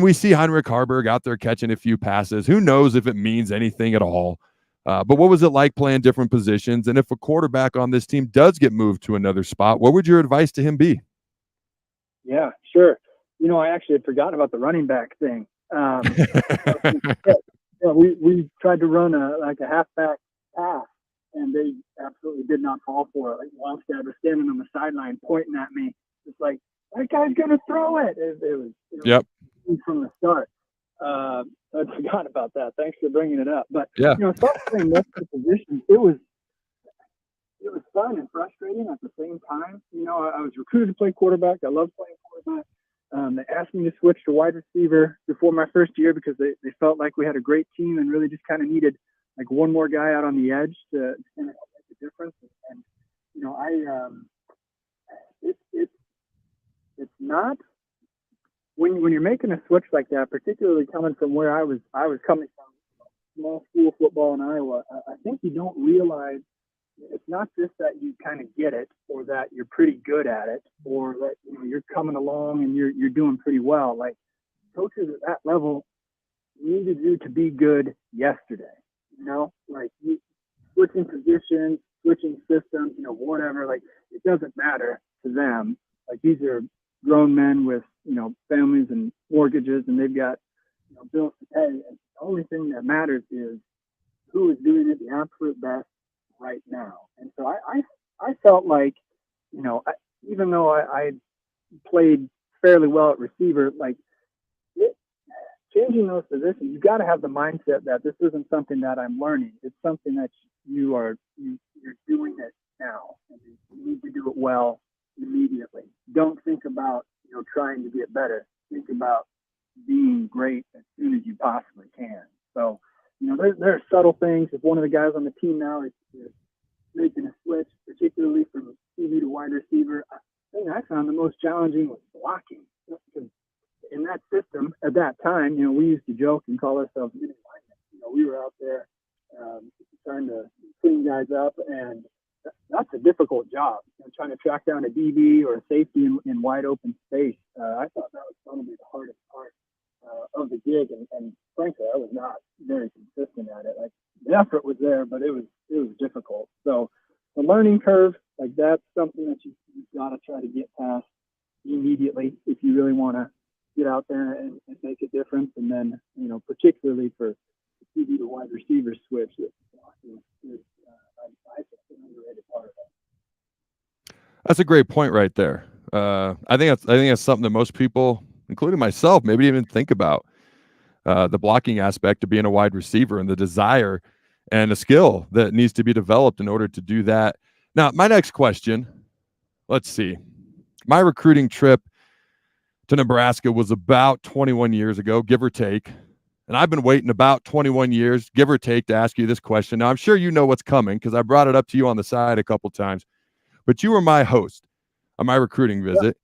Speaker 10: we see Heinrich Harburg out there catching a few passes. Who knows if it means anything at all? But what was it like playing different positions? And if a quarterback on this team does get moved to another spot, what would your advice to him be?
Speaker 16: Yeah, sure. I actually had forgotten about the running back thing. We tried to run a halfback pass, and they absolutely did not fall for it. Like Wildcat was standing on the sideline pointing at me. It's like, that guy's going to throw it. It was
Speaker 10: yep.
Speaker 16: From the start. I forgot about that. Thanks for bringing it up. But
Speaker 10: yeah,
Speaker 16: playing multiple positions, it was fun and frustrating at the same time. I was recruited to play quarterback. I love playing quarterback. They asked me to switch to wide receiver before my first year because they felt like we had a great team and really just kind of needed like one more guy out on the edge to kind of make a difference. And it's not. When you're making a switch like that, particularly coming from where I was coming from, small school football in Iowa, I think you don't realize it's not just that you kind of get it or that you're pretty good at it or that you're coming along and you're doing pretty well. Like coaches at that level needed you to be good yesterday. Like you, switching positions, switching systems, whatever. Like it doesn't matter to them. Like these are grown men with families and mortgages, and they've got bills to pay. And the only thing that matters is who is doing it the absolute best right now. And so I felt like even though I played fairly well at receiver, like changing those positions, you've got to have the mindset that this isn't something that I'm learning. It's something that you're doing it now, and you need to do it well immediately. Don't think about trying to get better. Think about being great as soon as you possibly can. So there are subtle things. If one of the guys on the team now is making a switch, particularly from TV to wide receiver, the thing I found the most challenging was blocking. Because in that system at that time, we used to joke and call ourselves mini linemen. We were out there trying to clean guys up, and that's a difficult job. Trying to track down a DB or a safety in wide open space. I thought that was probably the hardest part of the gig, and frankly, I was not very consistent at it. Like the effort was there, but it was difficult. So the learning curve, like that's something that you've got to try to get past immediately if you really want to get out there and make a difference. And then particularly for the TV to wide receiver switch, I think an underrated part of that.
Speaker 10: That's a great point right there. I think that's something that most people, including myself, maybe even think about. The blocking aspect of being a wide receiver and the desire and the skill that needs to be developed in order to do that. Now, my next question, let's see. My recruiting trip, to Nebraska was about 21 years ago, give or take. And I've been waiting about 21 years, give or take, to ask you this question. Now, I'm sure you know what's coming because I brought it up to you on the side a couple times. But you were my host on my recruiting visit,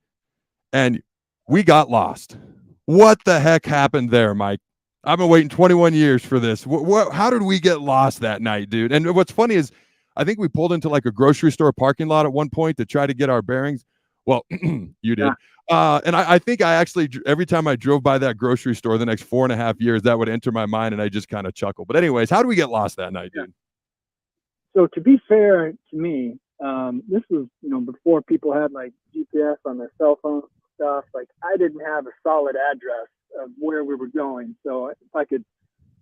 Speaker 10: and we got lost. What the heck happened there, Mike? I've been waiting 21 years for this. How did we get lost that night, dude? And what's funny is I think we pulled into like a grocery store parking lot at one point to try to get our bearings. Well, you did. And I think I actually, every time I drove by that grocery store the next 4.5 years, that would enter my mind, and I just kind of chuckle. But anyways, how do we get lost that night, dude?
Speaker 16: So to be fair to me, this was, before people had like GPS on their cell phone stuff. Like I didn't have a solid address of where we were going. So if I could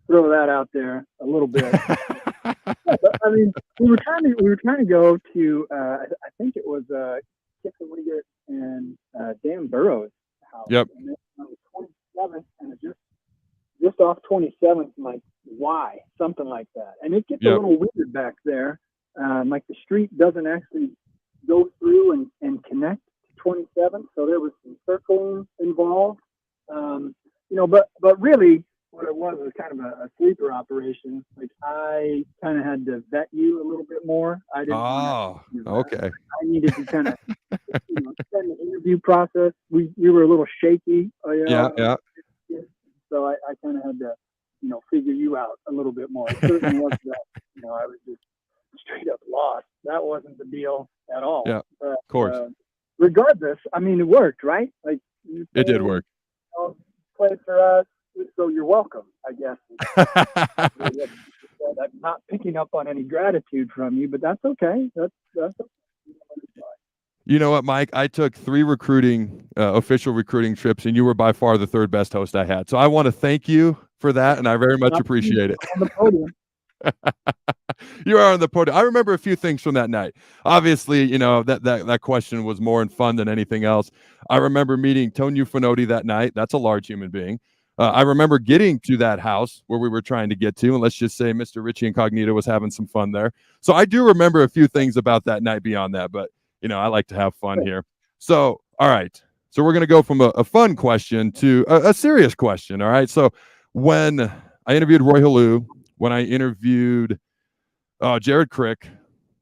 Speaker 16: throw that out there a little bit. But, I mean, we were trying to go to, I think it was Kipton Wiggett and Dan Burrow's house.
Speaker 10: Yep.
Speaker 16: And it was 27th, and it just off 27th, like why? Something like that. And it gets a little weird back there. Like the street doesn't actually go through and connect to 27th, so there was some circling involved. But really what it was kind of a sleeper operation. Like I kind of had to vet you a little bit more. I didn't.
Speaker 10: Okay.
Speaker 16: I needed to kind of spend the interview process. We were a little shaky.
Speaker 10: Yeah.
Speaker 16: So I kind of had to, figure you out a little bit more. It certainly wasn't that, I was just straight up lost. That wasn't the deal at all.
Speaker 10: Yeah,
Speaker 16: but,
Speaker 10: of course.
Speaker 16: Regardless, I mean, it worked, right? Like
Speaker 10: it did work.
Speaker 16: Played for us, so you're welcome, I guess. I'm not picking up on any gratitude from you, but that's okay. That's okay.
Speaker 10: You know what, Mike? I took 3 official recruiting trips, and you were by far the 3rd best host I had. So I want to thank you for that, and I very much appreciate it.
Speaker 16: On the podium.
Speaker 10: You are on the podium. I remember a few things from that night. Obviously, that question was more in fun than anything else. I remember meeting Tony Finotti that night. That's a large human being. I remember getting to that house where we were trying to get to, and let's just say Mr. Richie Incognito was having some fun there. So I do remember a few things about that night beyond that, but I like to have fun here. So, all right. So we're going to go from a fun question to a serious question. All right. So when I interviewed Roy Halou, when I interviewed Jared Crick,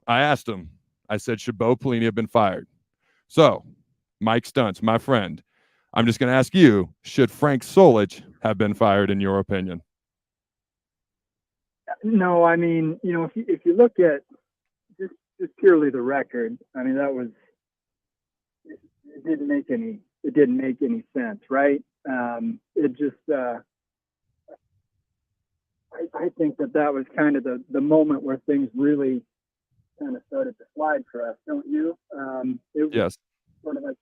Speaker 10: I asked him, I said, should Bo Pelini have been fired? So Mike Stuntz, my friend, I'm just going to ask you, should Frank Solich have been fired in your opinion?
Speaker 16: No, I mean, if you look at just purely the record, I mean, it didn't make any sense, right? It just, I think that was kind of the moment where things really kind of started to slide for us, don't you? It was
Speaker 10: yes.
Speaker 16: Sort of like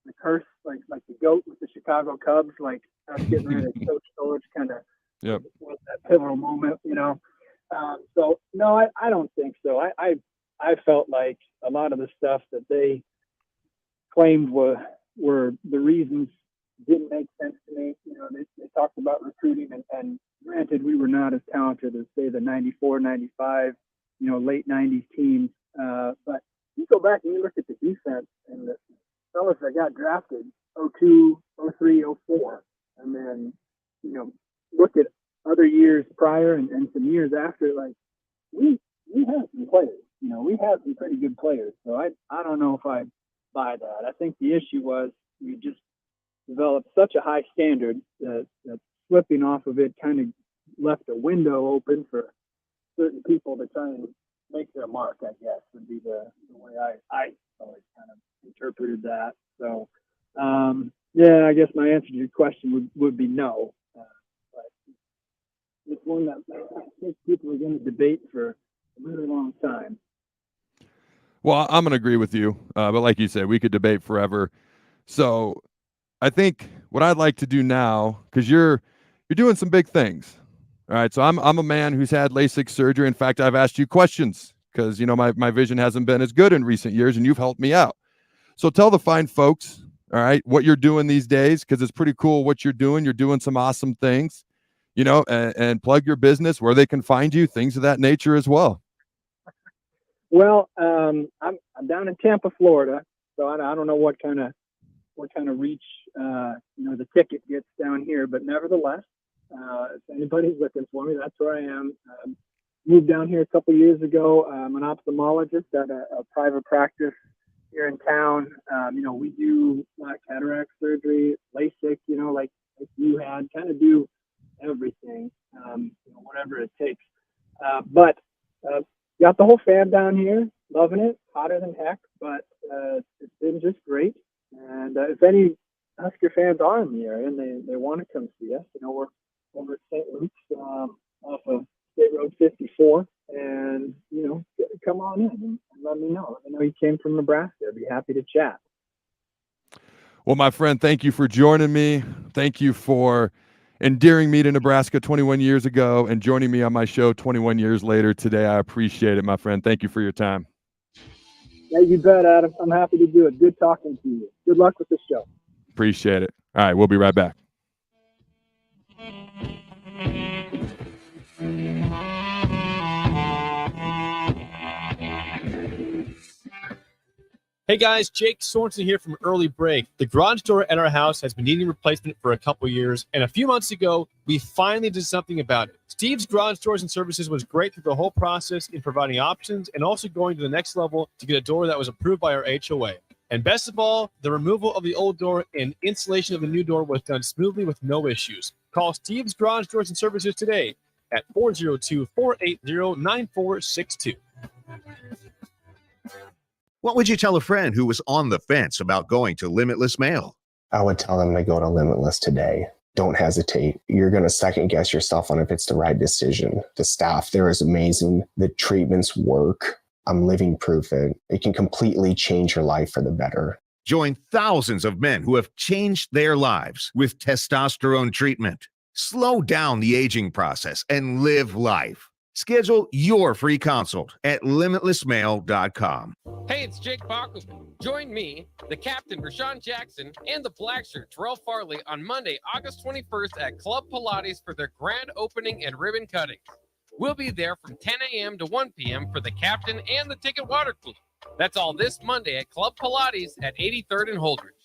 Speaker 16: the curse, like the goat with the Chicago Cubs, like us getting rid of Coach Solich kind of was that pivotal moment, So no, I don't think so. I felt like a lot of the stuff that they claimed were the reasons didn't make sense to me. They talked about recruiting, and granted, we were not as talented as, say, the 94, 95, late 90s teams. But you go back and you look at the defense and the fellas that got drafted 02, 03, 04, and then, look at other years prior and some years after, like we had some players, we had some pretty good players. So I don't know if I buy that. I think the issue was we just developed such a high standard that slipping off of it kind of left a window open for certain people to try and make their mark, I guess, would be the way I always kind of interpreted that. So, I guess my answer to your question would be no. But it's one that I think people are going to debate for a really long time.
Speaker 10: Well, I'm going to agree with you. But like you said, we could debate forever. So I think what I'd like to do now, because you're doing some big things. All right. So I'm a man who's had LASIK surgery. In fact, I've asked you questions because, my vision hasn't been as good in recent years, and you've helped me out. So tell the fine folks, all right, what you're doing these days, because it's pretty cool what you're doing. You're doing some awesome things, and plug your business, where they can find you, things of that nature as well.
Speaker 16: Well, I'm down in Tampa, Florida, so I don't know what kind of kind of reach the ticket gets down here. But nevertheless, if anybody's looking for me, that's where I am. Moved down here a couple years ago. I'm an ophthalmologist at a private practice here in town. We do cataract surgery, LASIK, like you had, kind of do everything, whatever it takes. But got the whole fam down here, loving it, hotter than heck, but it's been just great. And if any Husker fans are in the area and they want to come see us, we're over at St. Luke's off of State Road 54, and come on in and let me know. I know you came from Nebraska. I'd be happy to chat.
Speaker 10: Well, my friend, thank you for joining me. Thank you for endearing me to Nebraska 21 years ago and joining me on my show 21 years later today. I appreciate it, my friend. Thank you for your time.
Speaker 16: Yeah, you bet, Adam. I'm happy to do it. Good talking to you. Good luck with the show.
Speaker 10: Appreciate it. All right, we'll be right back.
Speaker 11: Hey guys, Jake Sorensen here from Early Break. The garage door at our house has been needing replacement for a couple years, and a few months ago, we finally did something about it. Steve's Garage Doors and Services was great through the whole process in providing options and also going to the next level to get a door that was approved by our HOA. And best of all, the removal of the old door and installation of the new door was done smoothly with no issues. Call Steve's Garage Doors and Services today at 402-480-9462.
Speaker 17: What would you tell a friend who was on the fence about going to Limitless Mail?
Speaker 18: I would tell them to go to Limitless today. Don't hesitate. You're going to second guess yourself on if it's the right decision. The staff there is amazing. The treatments work. I'm living proof that it can completely change your life for the better.
Speaker 17: Join thousands of men who have changed their lives with testosterone treatment. Slow down the aging process and live life. Schedule your free consult at limitlessmail.com.
Speaker 19: Hey, it's Jake Bachman. Join me, the captain, Rashawn Jackson, and the black shirt, Terrell Farley, on Monday, August 21st at Club Pilates for their grand opening and ribbon cutting. We'll be there from 10 a.m. to 1 p.m. for the captain and the ticket water cooler. That's all this Monday at Club Pilates at 83rd and Holdridge.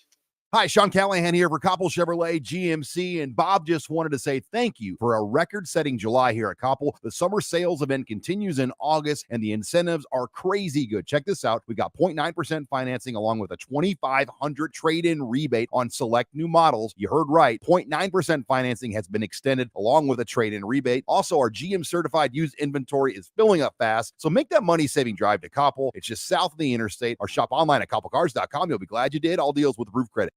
Speaker 20: Hi, Sean Callahan here for Koppel Chevrolet GMC, and Bob just wanted to say thank you for a record-setting July here at Koppel. The summer sales event continues in August, and the incentives are crazy good. Check this out. We got 0.9% financing along with a $2,500 trade-in rebate on select new models. You heard right. 0.9% financing has been extended along with a trade-in rebate. Also, our GM-certified used inventory is filling up fast, so make that money-saving drive to Koppel. It's just south of the interstate, or shop online at koppelcars.com. You'll be glad you did. All deals with roof credit.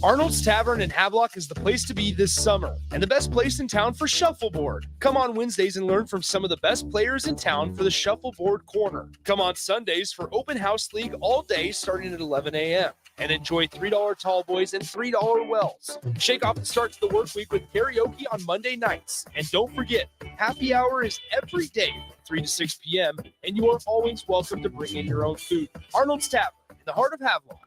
Speaker 13: Arnold's Tavern in Havelock is the place to be this summer and the best place in town for shuffleboard. Come on Wednesdays and learn from some of the best players in town for the shuffleboard corner. Come on Sundays for open house league all day starting at 11 a.m. and enjoy $3 tall boys and $3 wells. Shake off the start to the work week with karaoke on Monday nights. And don't forget, happy hour is every day from 3 to 6 p.m. and you are always welcome to bring in your own food. Arnold's Tavern in the heart of Havelock.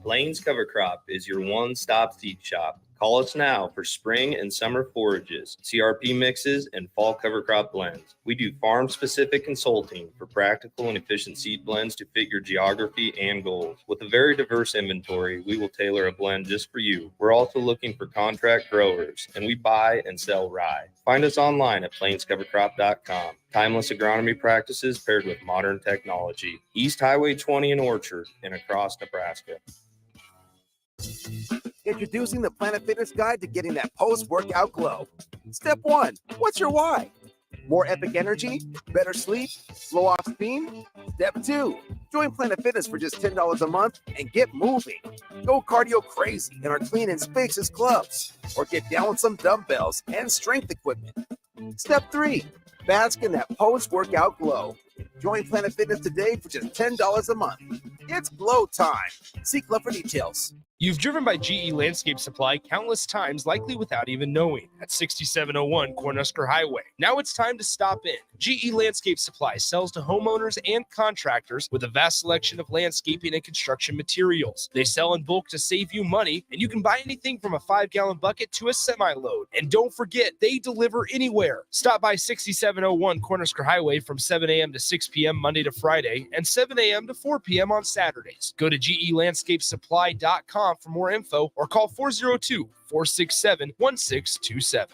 Speaker 12: Lane's Cover Crop is your one-stop seed shop. Call us now for spring and summer forages, CRP mixes, and fall cover crop blends. We do farm-specific consulting for practical and efficient seed blends to fit your geography and goals. With a very diverse inventory, we will tailor a blend just for you. We're also looking for contract growers, and we buy and sell rye. Find us online at plainscovercrop.com. Timeless agronomy practices paired with modern technology. East Highway 20 in Orchard and across Nebraska.
Speaker 21: Introducing the Planet Fitness Guide to getting that post-workout glow. Step 1, what's your why? More epic energy? Better sleep? Blow off steam? Step 2, join Planet Fitness for just $10 a month and get moving. Go cardio crazy in our clean and spacious clubs, or get down with some dumbbells and strength equipment. Step 3, bask in that post-workout glow. Join Planet Fitness today for just $10 a month. It's glow time. See Club for details.
Speaker 13: You've driven by GE Landscape Supply countless times, likely without even knowing, at 6701 Cornhusker Highway. Now it's time to stop in. GE Landscape Supply sells to homeowners and contractors with a vast selection of landscaping and construction materials. They sell in bulk to save you money, and you can buy anything from a 5-gallon bucket to a semi-load. And don't forget, they deliver anywhere. Stop by 6701 Cornhusker Highway from 7 a.m. to 6 p.m. Monday to Friday and 7 a.m. to 4 p.m. on Saturdays. Go to GELandscapeSupply.com for more info or call 402-467-1627.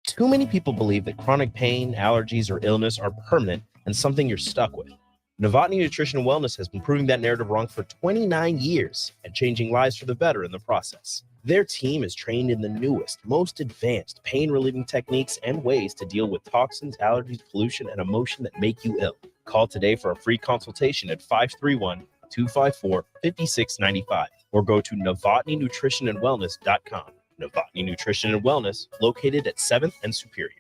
Speaker 6: Too many people believe that chronic pain, allergies, or illness are permanent and something you're stuck with. Novotny Nutrition and Wellness has been proving that narrative wrong for 29 years and changing lives for the better in the process. Their team is trained in the newest, most advanced pain-relieving techniques and ways to deal with toxins, allergies, pollution, and emotion that make you ill. Call today for a free consultation at 531-254-5695 or go to NovotnyNutritionandWellness.com. Novotny Nutrition and Wellness, located at 7th and Superior.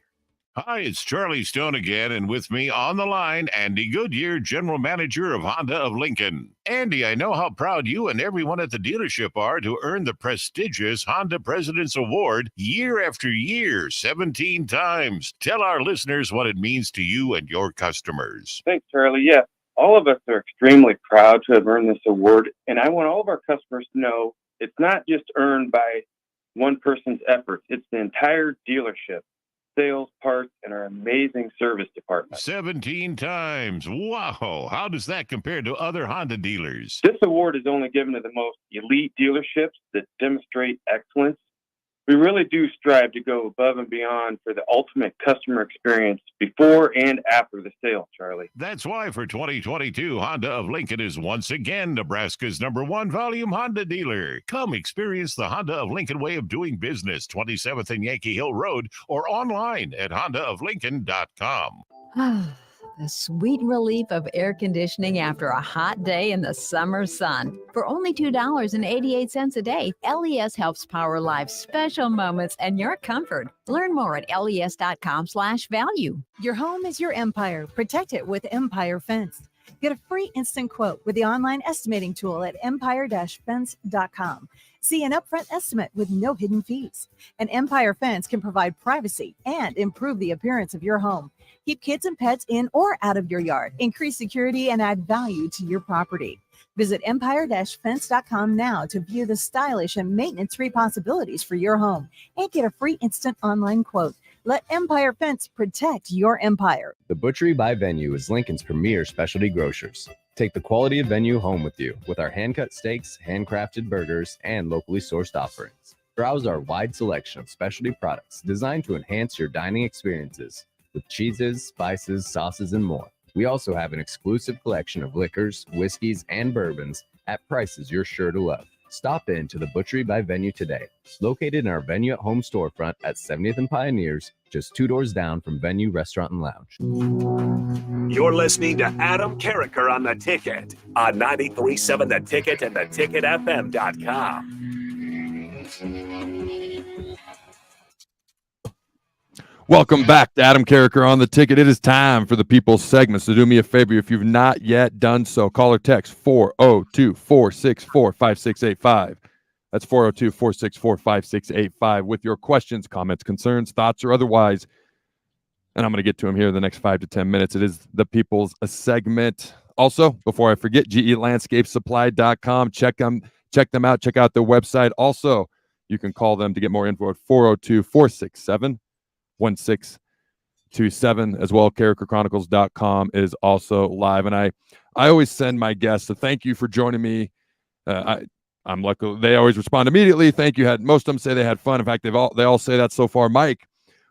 Speaker 3: Hi, it's Charlie Stone again, and with me on the line, Andy Goodyear, General Manager of Honda of Lincoln. Andy, I know how proud you and everyone at the dealership are to earn the prestigious Honda President's Award year after year, 17 times. Tell our listeners what it means to you and your customers.
Speaker 22: Thanks, Charlie. Yeah, all of us are extremely proud to have earned this award, and I want all of our customers to know it's not just earned by one person's efforts. It's the entire dealership, sales, parts, and our amazing service department.
Speaker 3: 17 times. Wow. How does that compare to other Honda dealers?
Speaker 22: This award is only given to the most elite dealerships that demonstrate excellence. We really do strive to go above and beyond for the ultimate customer experience before and after the sale, Charlie.
Speaker 3: That's why for 2022, Honda of Lincoln is once again Nebraska's #1 volume Honda dealer. Come experience the Honda of Lincoln way of doing business, 27th and Yankee Hill Road, or online at hondaoflincoln.com.
Speaker 23: The sweet relief of air conditioning after a hot day in the summer sun. For only $2.88 a day, LES helps power life's special moments and your comfort. Learn more at les.com/value.
Speaker 24: Your home is your empire. Protect it with Empire Fence. Get a free instant quote with the online estimating tool at empire-fence.com. See an upfront estimate with no hidden fees. An Empire Fence can provide privacy and improve the appearance of your home. Keep kids and pets in or out of your yard. Increase security and add value to your property. Visit empire-fence.com now to view the stylish and maintenance-free possibilities for your home and get a free instant online quote. Let Empire Fence protect your empire.
Speaker 25: The Butchery by Venue is Lincoln's premier specialty grocers. Take the quality of Venue home with you with our hand-cut steaks, handcrafted burgers, and locally sourced offerings. Browse our wide selection of specialty products designed to enhance your dining experiences with cheeses, spices, sauces, and more. We also have an exclusive collection of liquors, whiskeys, and bourbons at prices you're sure to love. Stop in to the Butchery by Venue today, located in our Venue at Home storefront at 70th and Pioneers, just 2 doors down from Venue Restaurant and Lounge.
Speaker 8: You're listening to Adam Carriker on The Ticket on 93.7 The Ticket and theticketfm.com.
Speaker 10: Welcome back to Adam Carriker on The Ticket. It is time for the People's segment. So do me a favor, if you've not yet done so, call or text 402-464-5685. That's 402-464-5685 with your questions, comments, concerns, thoughts, or otherwise. And I'm going to get to them here in the next 5 to 10 minutes. It is the People's segment. Also, before I forget, GELandscapeSupply.com. Check them out. Check out their website. Also, you can call them to get more info at 402-467-1627 as well. CarrikerChronicles.com is also live. And I always send my guests a thank you for joining me. I'm lucky they always respond immediately. Thank you. Most of them say they had fun. In fact, they all say that so far. Mike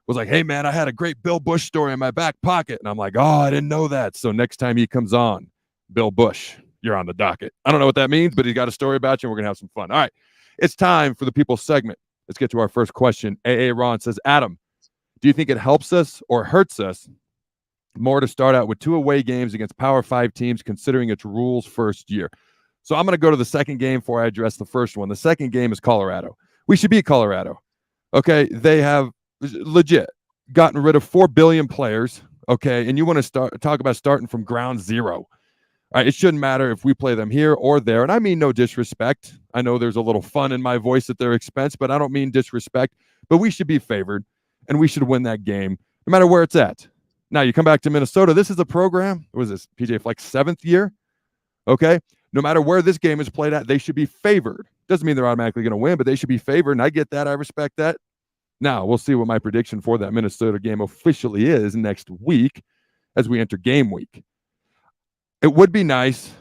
Speaker 10: was like, hey man, I had a great Bill Bush story in my back pocket. And I'm like, oh, I didn't know that. So next time he comes on, Bill Bush, you're on the docket. I don't know what that means, but he's got a story about you and we're gonna have some fun. All right, it's time for the People's segment. Let's get to our first question. AA Ron says, Adam, do you think it helps us or hurts us more to start out with 2 away games against Power 5 teams considering its rules first year? So I'm going to go to the second game before I address the first one. The second game is Colorado. We should beat Colorado. Okay, they have legit gotten rid of 4 billion players. Okay, and you want to talk about starting from ground zero. All right, it shouldn't matter if we play them here or there. And I mean no disrespect. I know there's a little fun in my voice at their expense, but I don't mean disrespect. But we should be favored. And we should win that game, no matter where it's at. Now you come back to Minnesota. This is a program. What was this, PJ Fleck's 7th year? Okay. No matter where this game is played at, they should be favored. Doesn't mean they're automatically going to win, but they should be favored. And I get that. I respect that. Now we'll see what my prediction for that Minnesota game officially is next week as we enter game week. It would be nice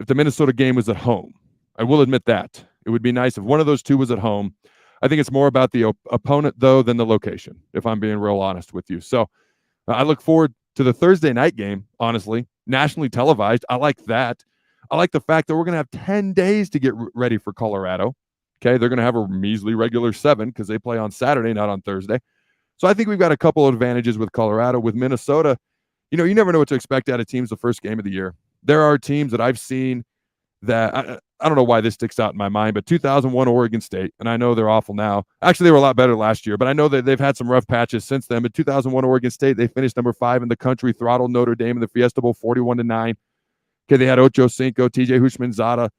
Speaker 10: if the Minnesota game was at home. I will admit that. It would be nice if one of those two was at home. I think it's more about the opponent, though, than the location, if I'm being real honest with you. So I look forward to the Thursday night game, honestly, nationally televised. I like that. I like the fact that we're going to have 10 days to get ready for Colorado. Okay, they're going to have a measly regular 7 because they play on Saturday, not on Thursday. So I think we've got a couple of advantages with Colorado. With Minnesota, you never know what to expect out of teams the first game of the year. There are teams that I've seen that I don't know why this sticks out in my mind, but 2001 Oregon State, and I know they're awful now. Actually, they were a lot better last year, but I know that they've had some rough patches since then. But 2001 Oregon State, they finished number 5 in the country, throttled Notre Dame in the Fiesta Bowl 41-9. Okay, they had Ocho Cinco, TJ Hushmanzada,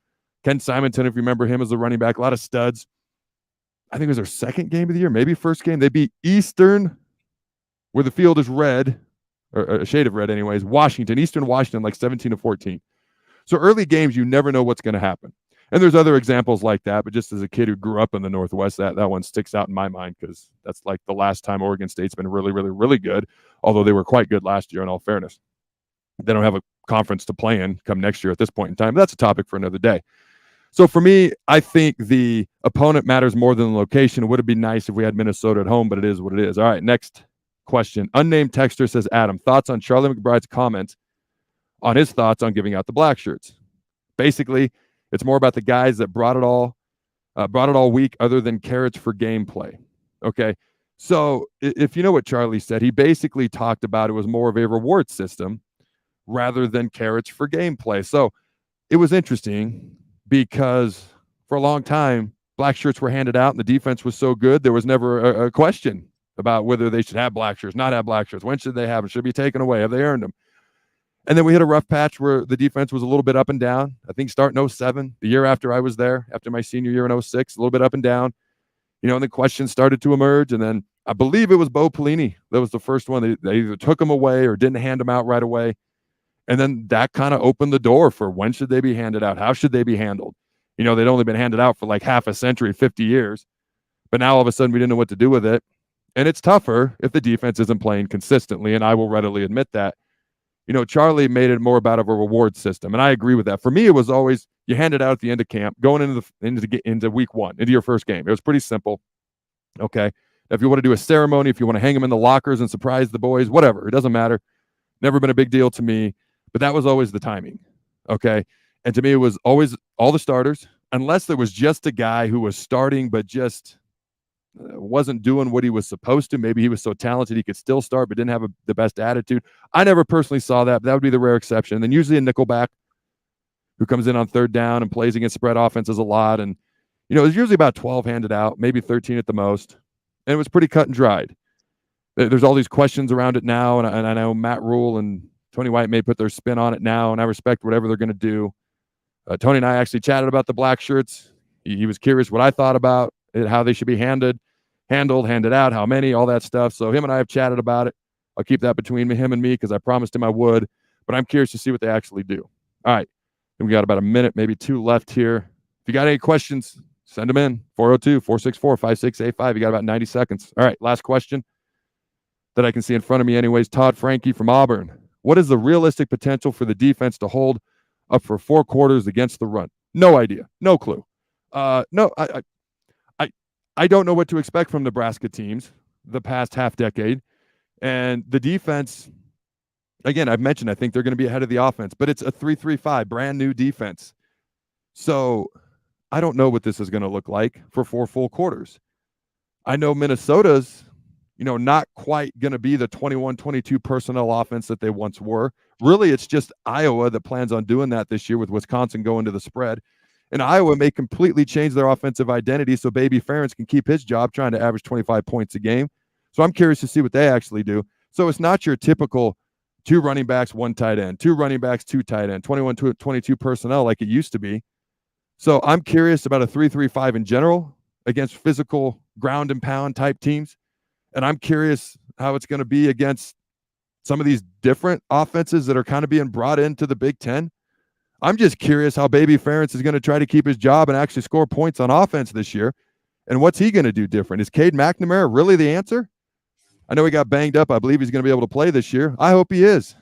Speaker 10: Ken Simonton, if you remember him as a running back, a lot of studs. I think it was their second game of the year, maybe first game. They beat Eastern, where the field is red, or a shade of red anyways, Eastern Washington, like 17-14. So early games, you never know what's going to happen. And there's other examples like that, but just as a kid who grew up in the Northwest, that one sticks out in my mind because that's like the last time Oregon State's been really, really, really good, although they were quite good last year in all fairness. They don't have a conference to play in come next year at this point in time. That's a topic for another day. So for me, I think the opponent matters more than the location. It would have been nice if we had Minnesota at home, but it is what it is. All right, next question. Unnamed texter says, Adam, thoughts on Charlie McBride's comment on his thoughts on giving out the black shirts? Basically, it's more about the guys that brought it all week other than carrots for gameplay. Okay, so if you know what Charlie said, he basically talked about it was more of a reward system rather than carrots for gameplay. So it was interesting because for a long time, black shirts were handed out and the defense was so good, there was never a question about whether they should have black shirts, not have black shirts. When should they have them? Should be taken away? Have they earned them? And then we hit a rough patch where the defense was a little bit up and down. I think starting 07, the year after I was there, after my senior year in 06, a little bit up and down. And the questions started to emerge. And then I believe it was Bo Pelini. That was the first one. They either took them away or didn't hand them out right away. And then that kind of opened the door for when should they be handed out? How should they be handled? They'd only been handed out for like half a century, 50 years. But now all of a sudden we didn't know what to do with it. And it's tougher if the defense isn't playing consistently. And I will readily admit that. Charlie made it more about a reward system. And I agree with that. For me, it was always you hand it out at the end of camp, going into week 1, into your first game. It was pretty simple. Okay. Now, if you want to do a ceremony, if you want to hang them in the lockers and surprise the boys, whatever, it doesn't matter. Never been a big deal to me. But that was always the timing. Okay. And to me, it was always all the starters, unless there was just a guy who was starting, but just wasn't doing what he was supposed to. Maybe he was so talented he could still start, but didn't have the best attitude. I never personally saw that, but that would be the rare exception. And then usually a nickelback who comes in on third down and plays against spread offenses a lot. And, there's usually about 12 handed out, maybe 13 at the most. And it was pretty cut and dried. There's all these questions around it now. And I know Matt Rule and Tony White may put their spin on it now, and I respect whatever they're going to do. Tony and I actually chatted about the black shirts. He was curious what I thought about it, how they should be handled, handed out, how many, all that stuff. So him and I have chatted about it. I'll keep that between him and me because I promised him I would. But I'm curious to see what they actually do. All right. We got about a minute, maybe 2 left here. If you got any questions, send them in. 402-464-5685. You got about 90 seconds. All right. Last question that I can see in front of me anyways. Todd Frankie from Auburn. What is the realistic potential for the defense to hold up for 4 quarters against the run? No idea. No clue. No, I don't know what to expect from Nebraska teams the past half decade. And the defense, again, I've mentioned, I think they're going to be ahead of the offense, but it's a 3-3-5, brand new defense. So I don't know what this is going to look like for 4 full quarters. I know Minnesota's, not quite going to be the 21-22 personnel offense that they once were. Really, it's just Iowa that plans on doing that this year with Wisconsin going to the spread. And Iowa may completely change their offensive identity so Baby Ferentz can keep his job trying to average 25 points a game. So I'm curious to see what they actually do. So it's not your typical 2 running backs, 1 tight end, 2 running backs, 2 tight end, 21-22 personnel like it used to be. So I'm curious about a 3-3-5 in general against physical ground and pound type teams. And I'm curious how it's going to be against some of these different offenses that are kind of being brought into the Big Ten. I'm just curious how Baby Ferentz is going to try to keep his job and actually score points on offense this year. And what's he going to do different? Is Cade McNamara really the answer? I know he got banged up. I believe he's going to be able to play this year. I hope he is.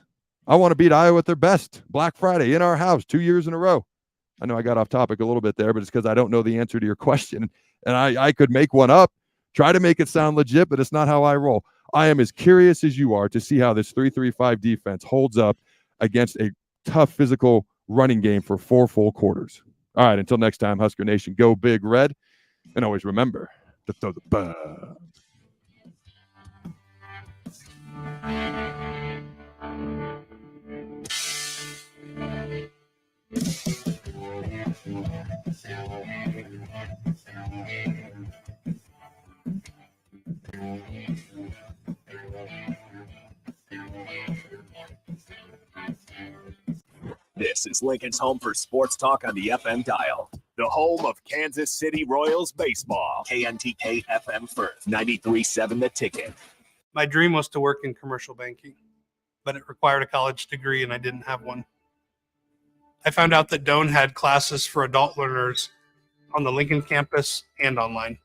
Speaker 10: I want to beat Iowa at their best. Black Friday in our house 2 years in a row. I know I got off topic a little bit there, but it's because I don't know the answer to your question. And I could make one up, try to make it sound legit, but it's not how I roll. I am as curious as you are to see how this 3-3-5 defense holds up against a tough physical running game for 4 full quarters. All right, until next time, Husker Nation, go Big Red. And always remember to throw the bug.
Speaker 8: This is Lincoln's home for sports talk on the FM dial. The home of Kansas City Royals baseball. KNTK FM Firth, 93.7 The Ticket.
Speaker 1: My dream was to work in commercial banking, but it required a college degree and I didn't have one. I found out that Doane had classes for adult learners on the Lincoln campus and online.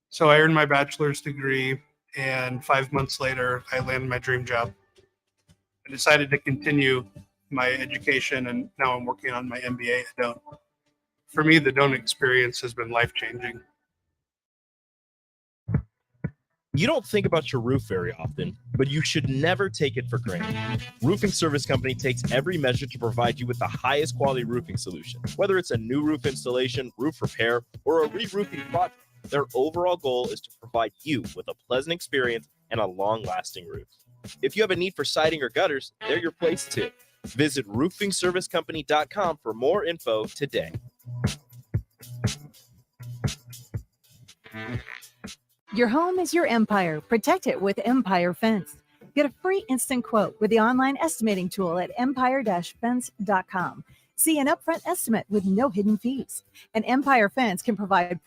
Speaker 1: So I earned my bachelor's degree, and 5 months later, I landed my dream job. I decided to continue my education, and now I'm working on my MBA at Doane. For me, the Doane experience has been life-changing.
Speaker 6: You don't think about your roof very often, but you should never take it for granted. Roofing Service Company takes every measure to provide you with the highest quality roofing solution. Whether it's a new roof installation, roof repair, or a re-roofing project, their overall goal is to provide you with a pleasant experience and a long-lasting roof. If you have a need for siding or gutters, they're your place too. Visit roofingservicecompany.com for more info today.
Speaker 24: Your home is your empire. Protect it with Empire Fence. Get a free instant quote with the online estimating tool at empire-fence.com. See an upfront estimate with no hidden fees. And Empire Fence can provide